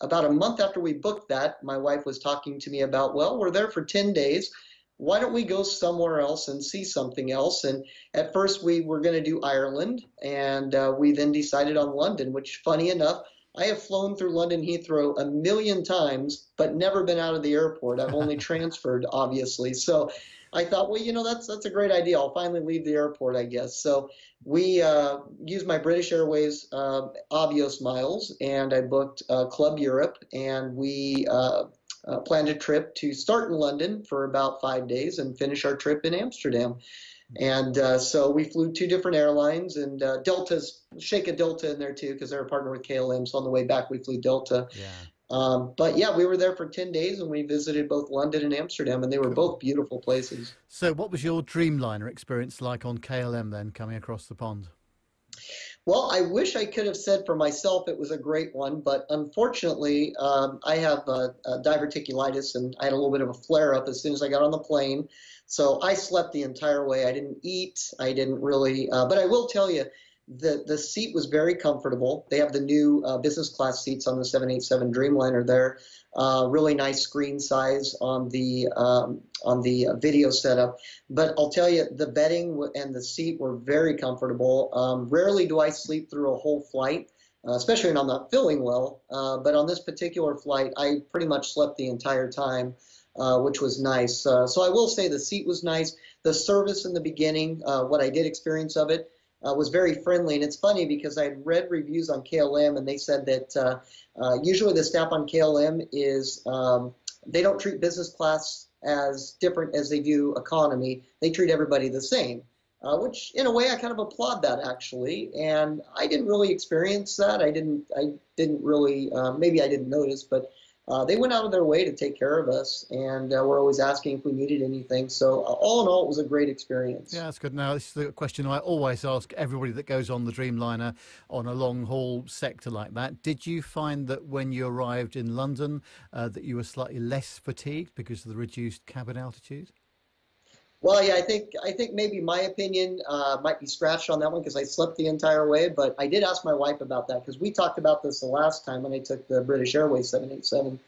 about a month after we booked that, my wife was talking to me about, well, we're there for 10 days. Why don't we go somewhere else and see something else? And at first we were going to do Ireland, and we then decided on London, which, funny enough, I have flown through London Heathrow 1 million times, but never been out of the airport. I've only transferred, obviously. So I thought, well, that's a great idea. I'll finally leave the airport, I guess. So we used my British Airways Avios miles, and I booked Club Europe, and we planned a trip to start in London for about 5 days and finish our trip in Amsterdam. And so we flew 2 different airlines, and shake a Delta in there too, because they're a partner with KLM. So on the way back, we flew Delta. Yeah. But yeah, we were there for 10 days, and we visited both London and Amsterdam, and they were both beautiful places. So what was your Dreamliner experience like on KLM then, coming across the pond? Well, I wish I could have said for myself it was a great one, but unfortunately, I have diverticulitis, and I had a little bit of a flare-up as soon as I got on the plane. So I slept the entire way. I didn't eat. I didn't really, but I will tell you, the seat was very comfortable. They have the new business class seats on the 787 Dreamliner there. Really nice screen size on the video setup. But I'll tell you, the bedding and the seat were very comfortable. Rarely do I sleep through a whole flight, especially when I'm not feeling well. But on this particular flight, I pretty much slept the entire time, which was nice. So I will say the seat was nice. The service in the beginning, what I did experience of it, was very friendly. And it's funny because I had read reviews on KLM, and they said that usually the staff on KLM is, they don't treat business class as different as they do economy. They treat everybody the same, which in a way I kind of applaud that, actually. And I didn't really experience that. I didn't really, maybe I didn't notice, but they went out of their way to take care of us, and we're always asking if we needed anything. So all in all, it was a great experience. Yeah, that's good. Now, this is the question I always ask everybody that goes on the Dreamliner on a long-haul sector like that. Did you find that when you arrived in London that you were slightly less fatigued because of the reduced cabin altitude? Well, yeah, I think maybe my opinion might be scratched on that one because I slept the entire way. But I did ask my wife about that because we talked about this the last time when I took the British Airways 787.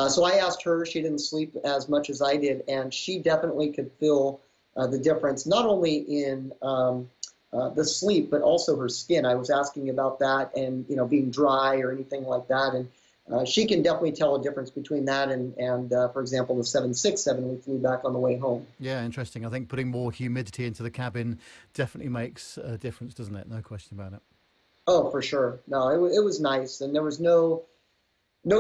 So I asked her. She didn't sleep as much as I did, and she definitely could feel the difference, not only in the sleep, but also her skin. I was asking about that and, being dry or anything like that. And she can definitely tell a difference between that and for example, the 767 we flew back on the way home. Yeah, interesting. I think putting more humidity into the cabin definitely makes a difference, doesn't it? No question about it. Oh, for sure. No, it was nice. And there was no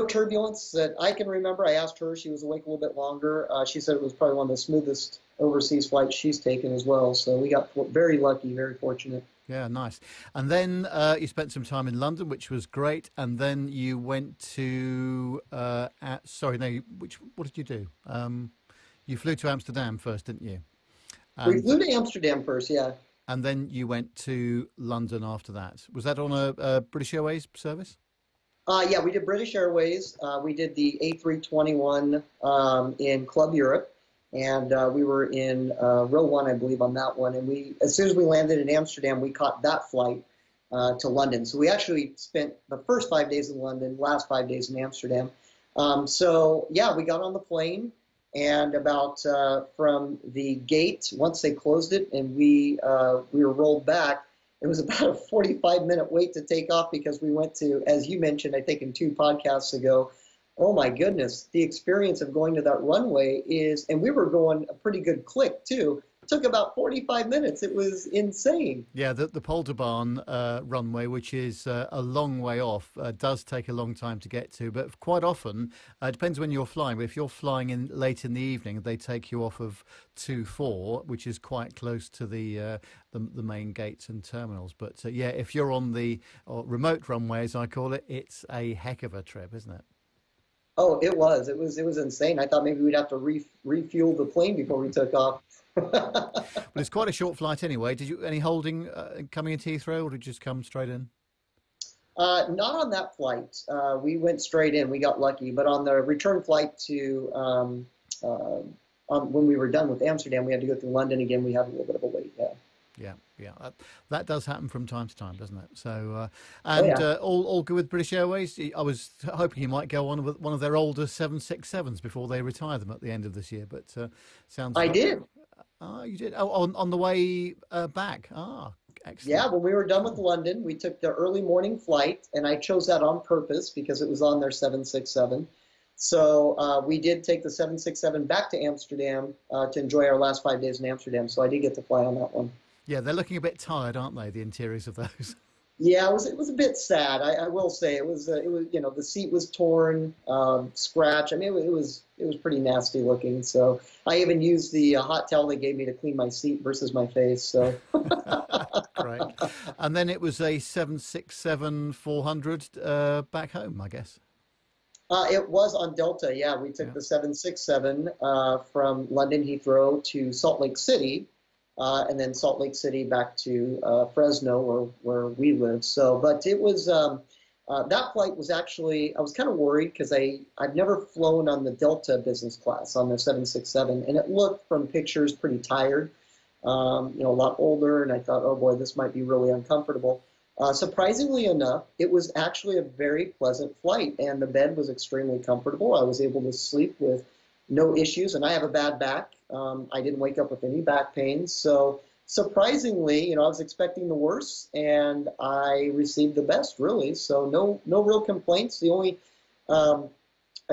turbulence that I can remember. I asked her, she was awake a little bit longer. She said it was probably one of the smoothest overseas flights she's taken as well. So we got very lucky, very fortunate. Yeah, nice. And then you spent some time in London, which was great. And then you went to, what did you do? You flew to Amsterdam first, didn't you? We flew to Amsterdam first, yeah. And then you went to London after that. Was that on a British Airways service? Yeah, we did British Airways. We did the A321 in Club Europe, and we were in row 1, I believe, on that one. And as soon as we landed in Amsterdam, we caught that flight to London. So we actually spent the first 5 days in London, last 5 days in Amsterdam. So yeah, we got on the plane, and about from the gate, once they closed it, and we were rolled back. It was about a 45-minute wait to take off because we went to, as you mentioned, I think in 2 podcasts ago, oh my goodness, the experience of going to that runway is, and we were going a pretty good click too. It took about 45 minutes. It was insane. Yeah, the Polderbaan runway, which is a long way off, does take a long time to get to. But quite often, it depends when you're flying. But if you're flying in late in the evening, they take you off of 24, which is quite close to the main gates and terminals. But yeah, if you're on the remote runway, as I call it, it's a heck of a trip, isn't it? Oh, it was. It was insane. I thought maybe we'd have to refuel the plane before we took off. Well, it's quite a short flight anyway. Did you any holding coming into Heathrow, or did you just come straight in? Not on that flight. We went straight in. We got lucky. But on the return flight to when we were done with Amsterdam, we had to go through London again. We had a little bit of a wait. Yeah. That does happen from time to time, doesn't it? So, all good with British Airways. I was hoping you might go on with one of their older 767s before they retire them at the end of this year. But sounds. I did. You did. Oh, on the way back. Excellent. Yeah, when we were done with London, we took the early morning flight, and I chose that on purpose because it was on their 767. So we did take the 767 back to Amsterdam to enjoy our last 5 days in Amsterdam. So I did get to fly on that one. Yeah, they're looking a bit tired, aren't they? The interiors of those. Yeah, it was a bit sad. I will say it was the seat was torn, scratch. I mean, it was pretty nasty looking. So I even used the hot towel they gave me to clean my seat versus my face. So great. And then it was a 767-400 back home, I guess. It was on Delta. Yeah, we took the 767 from London Heathrow to Salt Lake City. And then Salt Lake City back to Fresno, where we live. So, but it was that flight was actually, I was kind of worried because I've never flown on the Delta business class on the 767, and it looked from pictures pretty tired, a lot older, and I thought, oh boy, this might be really uncomfortable. Surprisingly enough, it was actually a very pleasant flight, and the bed was extremely comfortable. I was able to sleep with no issues, and I have a bad back. I didn't wake up with any back pains. So surprisingly, I was expecting the worst, and I received the best, really. So no real complaints. The only, I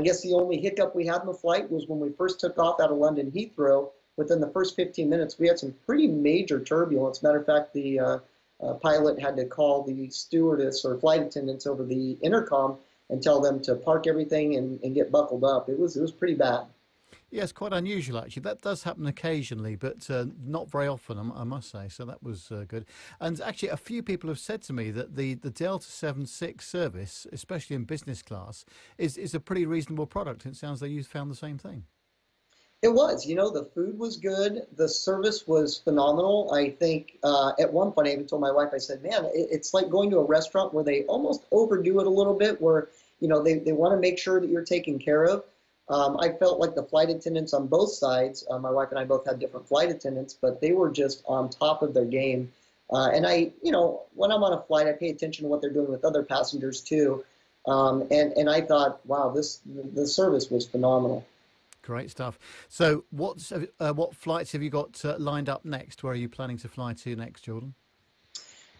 guess the only hiccup we had in the flight was when we first took off out of London Heathrow. Within the first 15 minutes, we had some pretty major turbulence. Matter of fact, the pilot had to call the stewardess or flight attendants over the intercom and tell them to park everything and get buckled up. It was pretty bad. Yeah, it's quite unusual, actually. That does happen occasionally, but not very often, I must say. So that was good. And actually, a few people have said to me that the Delta 76 service, especially in business class, is a pretty reasonable product. It sounds like you found the same thing. It was. The food was good. The service was phenomenal. I think at one point I even told my wife, I said, man, it's like going to a restaurant where they almost overdo it a little bit, where they want to make sure that you're taken care of. I felt like the flight attendants on both sides, my wife and I both had different flight attendants, but they were just on top of their game. And I, when I'm on a flight, I pay attention to what they're doing with other passengers too. And I thought, wow, the service was phenomenal. Great stuff. So what flights have you got lined up next? Where are you planning to fly to next, Jordan?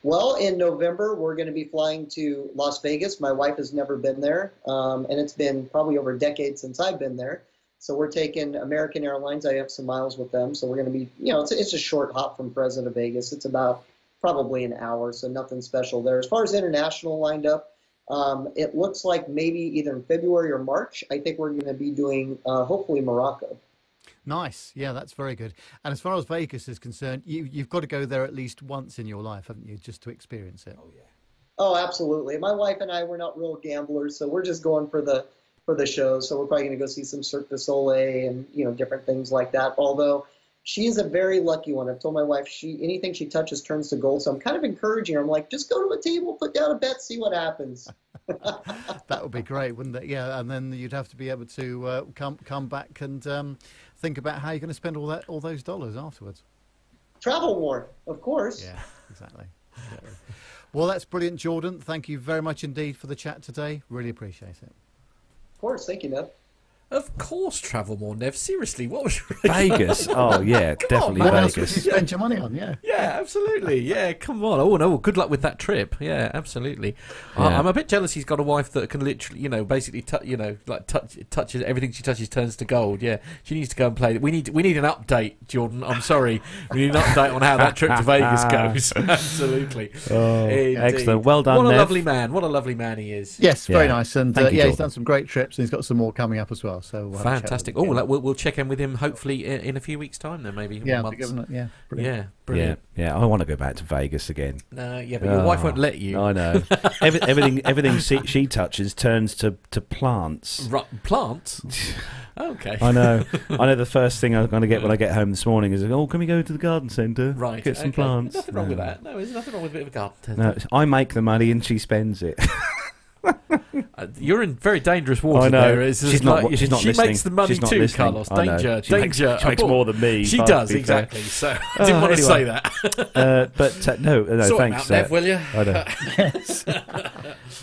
Well, in November, we're going to be flying to Las Vegas. My wife has never been there, and it's been probably over a decade since I've been there. So we're taking American Airlines. I have some miles with them. So we're going to be, it's a short hop from Fresno to Vegas. It's about probably an hour, so nothing special there. As far as international lined up, it looks like maybe either in February or March, I think we're going to be doing, hopefully, Morocco. Nice. Yeah, that's very good. And as far as Vegas is concerned, you've got to go there at least once in your life, haven't you, just to experience it? Oh, yeah. Oh, absolutely. My wife and I, we're not real gamblers, so we're just going for the show. So we're probably going to go see some Cirque du Soleil and, different things like that. Although she is a very lucky one. I've told my wife anything she touches turns to gold. So I'm kind of encouraging her. I'm like, just go to a table, put down a bet, see what happens. That would be great, wouldn't it? Yeah, and then you'd have to be able to come back and think about how you're going to spend all those dollars afterwards. Travel more, of course. Yeah, exactly. Well, that's brilliant, Jordan. Thank you very much indeed for the chat today. Really appreciate it. Of course, thank you, Nev. Of course, travel more, Nev. Seriously, what was Vegas? Oh yeah, definitely What Vegas. else would you spend your money on? Yeah. Yeah, absolutely. Yeah, come on. Oh no, good luck with that trip. Yeah, absolutely. Yeah. I'm a bit jealous. He's got a wife that can literally, basically, touches everything she touches turns to gold. Yeah, she needs to go and play. We need an update, Jordan. I'm sorry, we need an update on how that trip to Vegas goes. Absolutely. Oh, indeed. Excellent. Well done, What a Nev. lovely man. What a lovely man he is. Yes, very nice. And Thank you, he's Jordan. done some great trips, and he's got some more coming up as well. So we'll have a chat Fantastic. with him. We'll check in with him hopefully in a few weeks' time. Then maybe. Yeah, months. brilliant. Yeah, brilliant. Yeah. I want to go back to Vegas again. Yeah, but your wife won't let you. I know. everything she touches turns to plants. Plants? Okay. I know. The first thing I'm going to get when I get home this morning is, can we go to the garden centre? Right. Get some plants. There's nothing wrong with that. No, there's nothing wrong with a bit of a garden. No, I make the money and she spends it. You're in very dangerous water. I know. There. She's not listening. She makes the money She's not too, listening. Carlos. I know. Danger. She makes more than me. She does, exactly. So I didn't want to say that. But no, sort thanks. Out, Nev, will you? I know. Yes.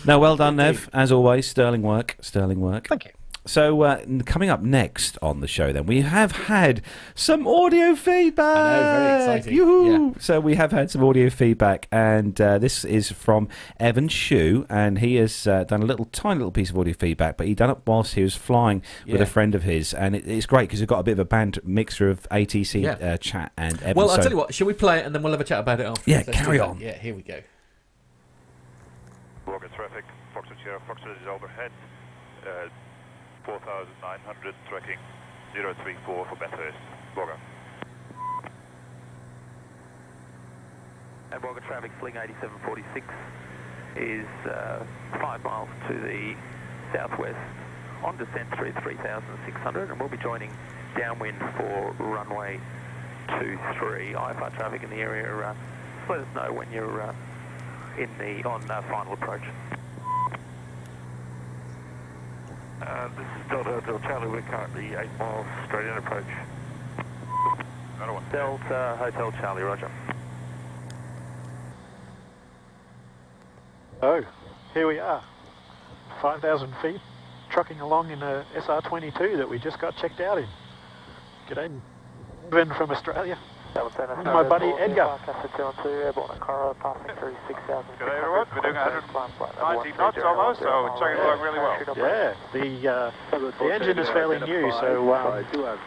No, well done, Nev. As always, sterling work. Thank you. So coming up next on the show, then we have had some audio feedback. I know, very exciting. Yoo-hoo. Yeah. So we have had some audio feedback, and this is from Evan Shue, and he has done a tiny little piece of audio feedback, but he done it whilst he was flying with a friend of his, and it's great because we've got a bit of a band mixture of ATC chat and Evan. Well, I'll tell you what. Shall we play it and then we'll have a chat about it after? Yeah, carry on. Yeah, here we go. Rocket traffic, Foxtrot Sierra, Foxtrot is overhead. 4,900 tracking 034 for Bathurst. Bogger. And Bogger traffic, Sling 8746 is 5 miles to the southwest on descent through 3,600, and we'll be joining downwind for runway 23. IFR traffic in the area, let us know when you're on final approach. This is Delta Hotel Charlie, we're currently 8 miles straight in approach. Another one. Delta Hotel Charlie, roger. Oh, here we are, 5,000 feet, trucking along in a SR-22 that we just got checked out in. G'day, Ben from Australia. My buddy Edgar. Good day everyone, we're doing 190 knots almost, so it's going along really well. Yeah, the engine is fairly new, so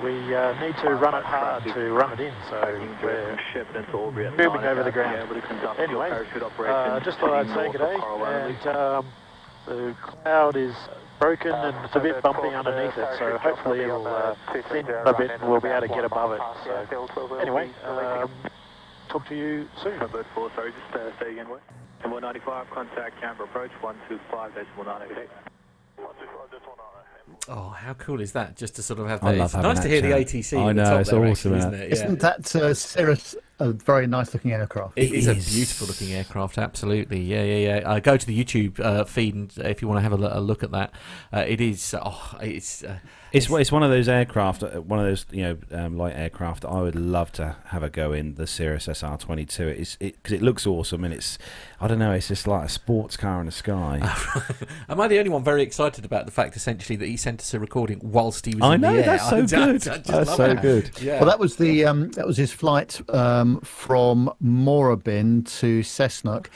we need to run it hard to run it in, so we're moving over the ground. Anyway, just thought I'd say good day, and the cloud is broken and it's a bit bumpy underneath it, so hopefully it'll thin a bit and we'll be able to get above it. So anyway, talk to you soon. Bird 4, sorry, just say again what? And 195, contact Canberra approach 125.988. Oh, how cool is that? Just to sort of have that. I love It's having nice to that hear the chat. ATC. I at the know, top it's there, awesome, actually, isn't it? Isn't that Cirrus a very nice looking aircraft? It is a beautiful looking aircraft, absolutely. Yeah. Go to the YouTube feed and if you want to have a look at that. It is. It's one of those aircraft, one of those light aircraft that I would love to have a go in, the Cirrus SR-22. Because it looks awesome and it's just like a sports car in the sky. Am I the only one very excited about the fact essentially that he sent us a recording whilst he was in the air? That's so good. That's so good. Yeah. Well, that was his flight from Moorabbin to Cessnock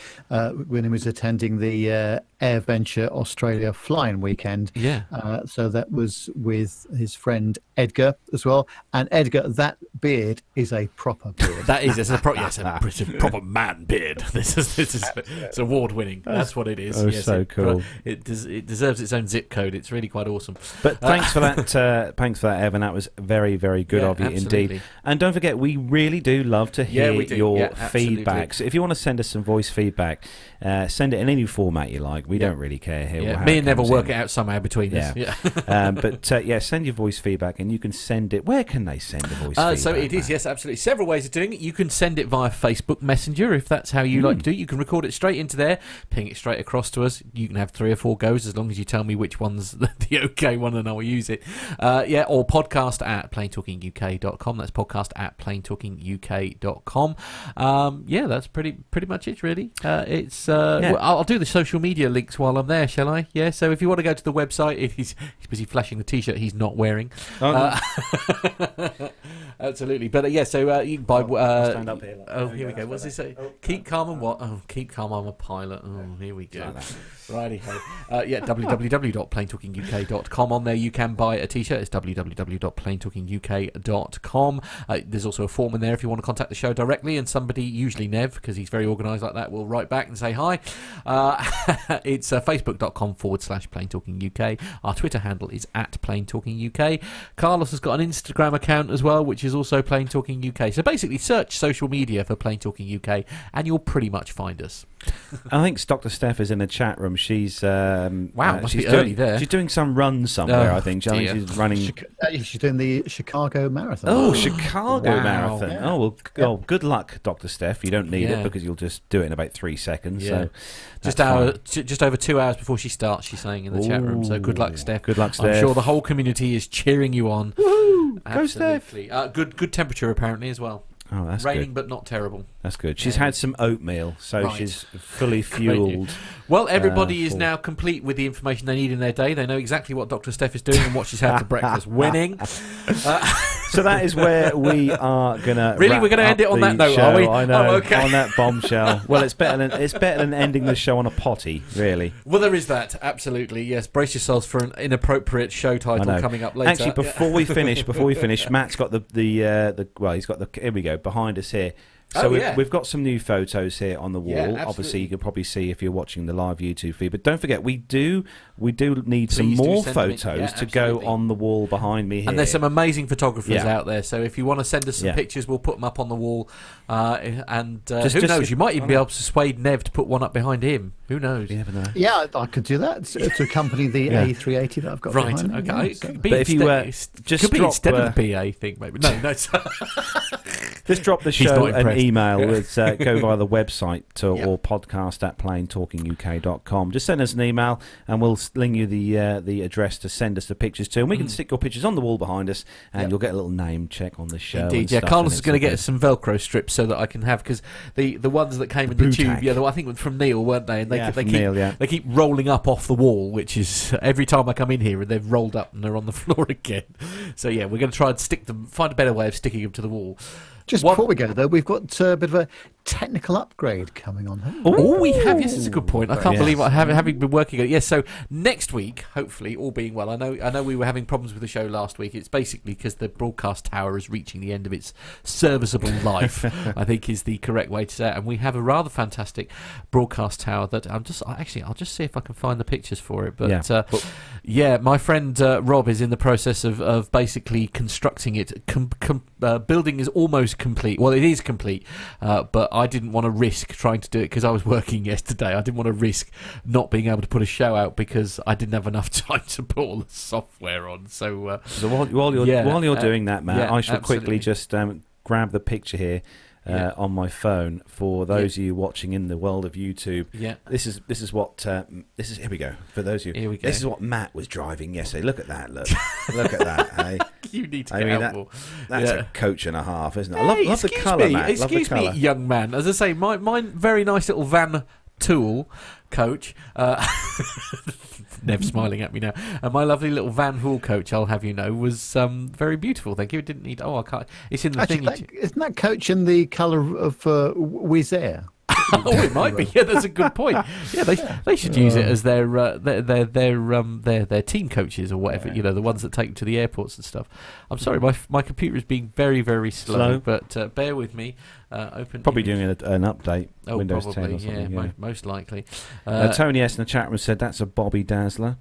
when he was attending the AirVenture Australia flying weekend. Yeah. So that was with his friend Edgar as well. And Edgar, that beard is a proper beard. That is, it's a proper man beard. This is it's award winning. That's what it is. Oh, so cool. It deserves its own zip code. It's really quite awesome. But thanks for that. Thanks for that, Evan. That was very, very good of you indeed. And don't forget, we really do love to hear your feedback. So if you want to send us some voice feedback, send it in any format you like. We don't really care here. Yeah. Me and Nev will work it out somehow between us. Yeah. But send your voice feedback, and you can send it. Where can they send the voice feedback? So it is, yes, absolutely. Several ways of doing it. You can send it via Facebook Messenger if that's how you like to do it. You can record it straight into there, ping it straight across to us. You can have 3 or 4 goes as long as you tell me which one's the okay one and I'll use it. Or podcast at planetalkinguk.com. That's podcast at planetalkinguk.com. That's pretty much it, really. I'll do the social media links while I'm there, shall I? Yeah, so if you want to go to the website, he's busy flashing the t-shirt he's not wearing. Absolutely. But so you can buy... stand up here. Here we go. What's this say? Keep calm and what? Oh, keep calm, I'm a pilot. Oh, here we go. Righty-ho. www.planetalkinguk.com. On there you can buy a t-shirt. It's www.planetalkinguk.com. There's also a form in there if you want to contact the show directly, and somebody, usually Nev, because he's very organised like that, will write back and say hi. It's facebook.com/planetalkinguk. Our Twitter handle is @planetalkinguk. Carlos has got an Instagram account as well, which is also Plane Talking UK. So basically search social media for Plane Talking UK and you'll pretty much find us. I think Dr. Steph is in the chat room. She's must be early there. She's doing some run somewhere. I think she's running. She's doing the Chicago Marathon. Oh, Chicago Marathon. Yeah. Oh well. Good luck, Dr. Steph. You don't need it because you'll just do it in about 3 seconds. Yeah. So just over 2 hours before she starts. She's saying in the chat room. So good luck, Steph. Good luck, Steph. I'm sure the whole community is cheering you on. Woohoo! Go, Steph. Good temperature apparently as well. Oh, that's raining, good. But not terrible. That's good. She's had some oatmeal, so she's fully fueled. Well, everybody is now complete with the information they need in their day. They know exactly what Dr. Steph is doing and what she's had for breakfast. Winning. So that is where we are going to Really? We're going to end it on that note, are we? I know, okay. On that bombshell. Well, it's better than ending the show on a potty, really. Well, there is that, absolutely. Yes, brace yourselves for an inappropriate show title coming up later. Actually, before we finish, Matt's got here we go, behind us here. So we've got some new photos here on the wall. Yeah, obviously, you can probably see if you're watching the live YouTube feed. But don't forget, we do need some more photos to go on the wall behind me here. And there's some amazing photographers out there. So if you want to send us some pictures, we'll put them up on the wall. Who knows? You might even be able to persuade Nev to put one up behind him. Who knows? You never know. Yeah, I could do that to accompany the A380 that I've got behind me. Okay. Yeah, so. But if you just drop instead of the BA thing, maybe. No. Just drop the show an email with go via the website or podcast at planetalkinguk.com. Just send us an email and we'll link you the address to send us the pictures to, and we can stick your pictures on the wall behind us, and you'll get a little name check on the show. Indeed, Carlos is going to get some Velcro strips so that I can have, because the ones that came in the tube, I think from Neil, weren't they? And they keep rolling up off the wall, which is every time I come in here and they've rolled up and they're on the floor again. So we're going to try and find a better way of sticking them to the wall. Just before we go, though, we've got a bit of a technical upgrade coming on. Oh, we have. Yes, it's a good point. I can't believe having been working on it. Yes, so next week, hopefully, all being well. I know we were having problems with the show last week. It's basically because the broadcast tower is reaching the end of its serviceable life, I think is the correct way to say it. And we have a rather fantastic broadcast tower that I'll just see if I can find the pictures for it. But my friend Rob is in the process of basically constructing it. Building is almost complete. Well, it is complete, but I didn't want to risk trying to do it because I was working yesterday. I didn't want to risk not being able to put a show out because I didn't have enough time to put all the software on. So while you're doing that, Matt, I shall quickly just grab the picture here. On my phone for those of you watching in the world of YouTube. This is here we go. For those of you, this is what Matt was driving yesterday. Look at that! Look at that! Hey? You need to get helpful. That's a coach and a half, isn't it? I love the colour, Matt. Excuse me, young man. As I say, my very nice little van tool coach. Nev smiling at me now. And my lovely little Van Hool coach, I'll have you know, was very beautiful. Thank you. It didn't need. Oh, I can't. It's in the thing. Isn't that coach in the colour of Wizz Air? Oh, it might be. Yeah, that's a good point. Yeah, they should use it as their team coaches or whatever. You know, the ones that take them to the airports and stuff. I'm sorry, my computer is being very, very slow. But bear with me. Probably doing an update. Oh, Windows probably, 10 or something. yeah. Most likely. Tony S in the chat room said that's a Bobby Dazzler.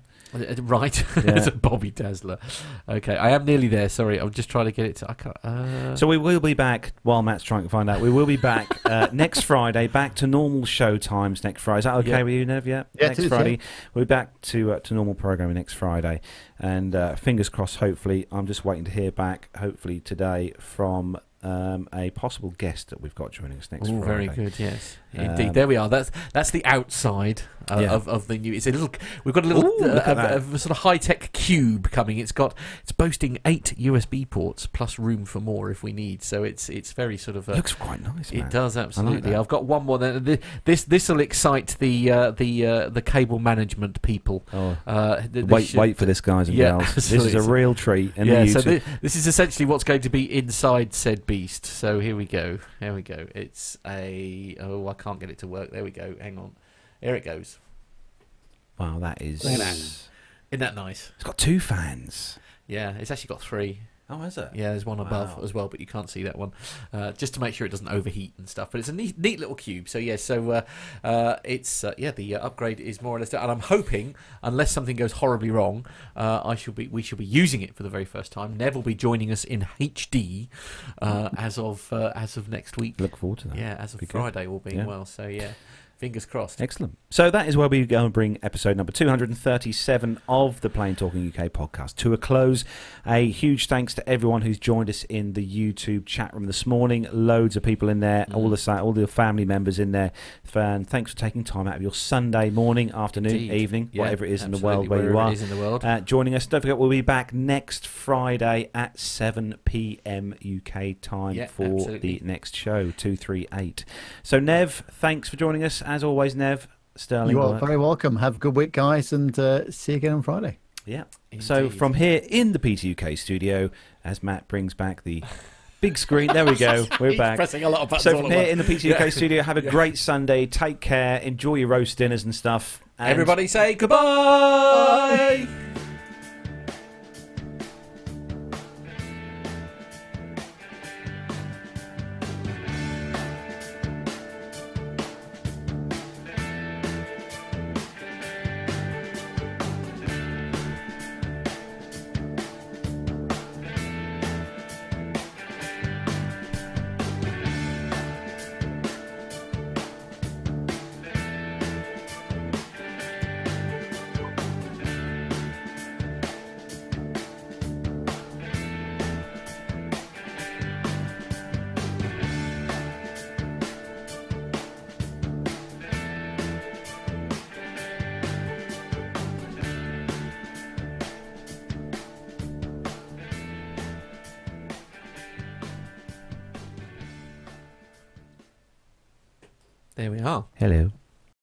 Right, it's a Bobby Dazzler. Okay, I am nearly there. Sorry, I'm just trying to get it to. I can't. So we will be back while Matt's trying to find out. We will be back next Friday, back to normal show times next Friday. Is that okay with you, Nev? Yeah, next Friday we'll be back to normal programming next Friday, and fingers crossed. Hopefully, I'm just waiting to hear back. Hopefully today from a possible guest that we've got joining us next Friday. Very good, yes. Indeed, there we are. That's the outside of the new. It's a little. We've got a little a sort of high-tech cube coming. It's boasting 8 USB ports plus room for more if we need. So it's very sort of. Looks quite nice. It does absolutely. I've got one more. This will excite the cable management people. Wait for this, guys and gals. Absolutely. This is a real treat. So this is essentially what's going to be inside said beast. So here we go. It's a. Oh, I can't get it to work. There we go. Hang on. There it goes. Wow, that is. Isn't that nice? It's got 2 fans. Yeah, it's actually got 3. Oh, is it? Yeah, there's one above as well, but you can't see that one. Just to make sure it doesn't overheat and stuff. But it's a neat little cube. So yeah, the upgrade is more or less done. And I'm hoping, unless something goes horribly wrong, we shall be using it for the very first time. Nev will be joining us in HD as of next week. Look forward to that. Yeah, as of Friday, all being well. So yeah. Fingers crossed. Excellent. So that is where we go and bring episode number 237 of the Plain Talking UK podcast to a close. A huge thanks to everyone who's joined us in the YouTube chat room this morning. Loads of people in there, all the family members in there. And thanks for taking time out of your Sunday morning, afternoon, evening, whatever it is in the world where you are. Joining us. Don't forget, we'll be back next Friday at 7 p.m. UK time for the next show, 238. So Nev, thanks for joining us. As always, Nev, sterling. You are very welcome. Have a good week, guys, and see you again on Friday. Yeah. Indeed. So from here in the PTUK studio, as Matt brings back the big screen, there we go. We're back. Pressing a lot of buttons. So from here in the PTUK studio, have a great Sunday. Take care. Enjoy your roast dinners and stuff. And everybody say goodbye. There we are. Hello.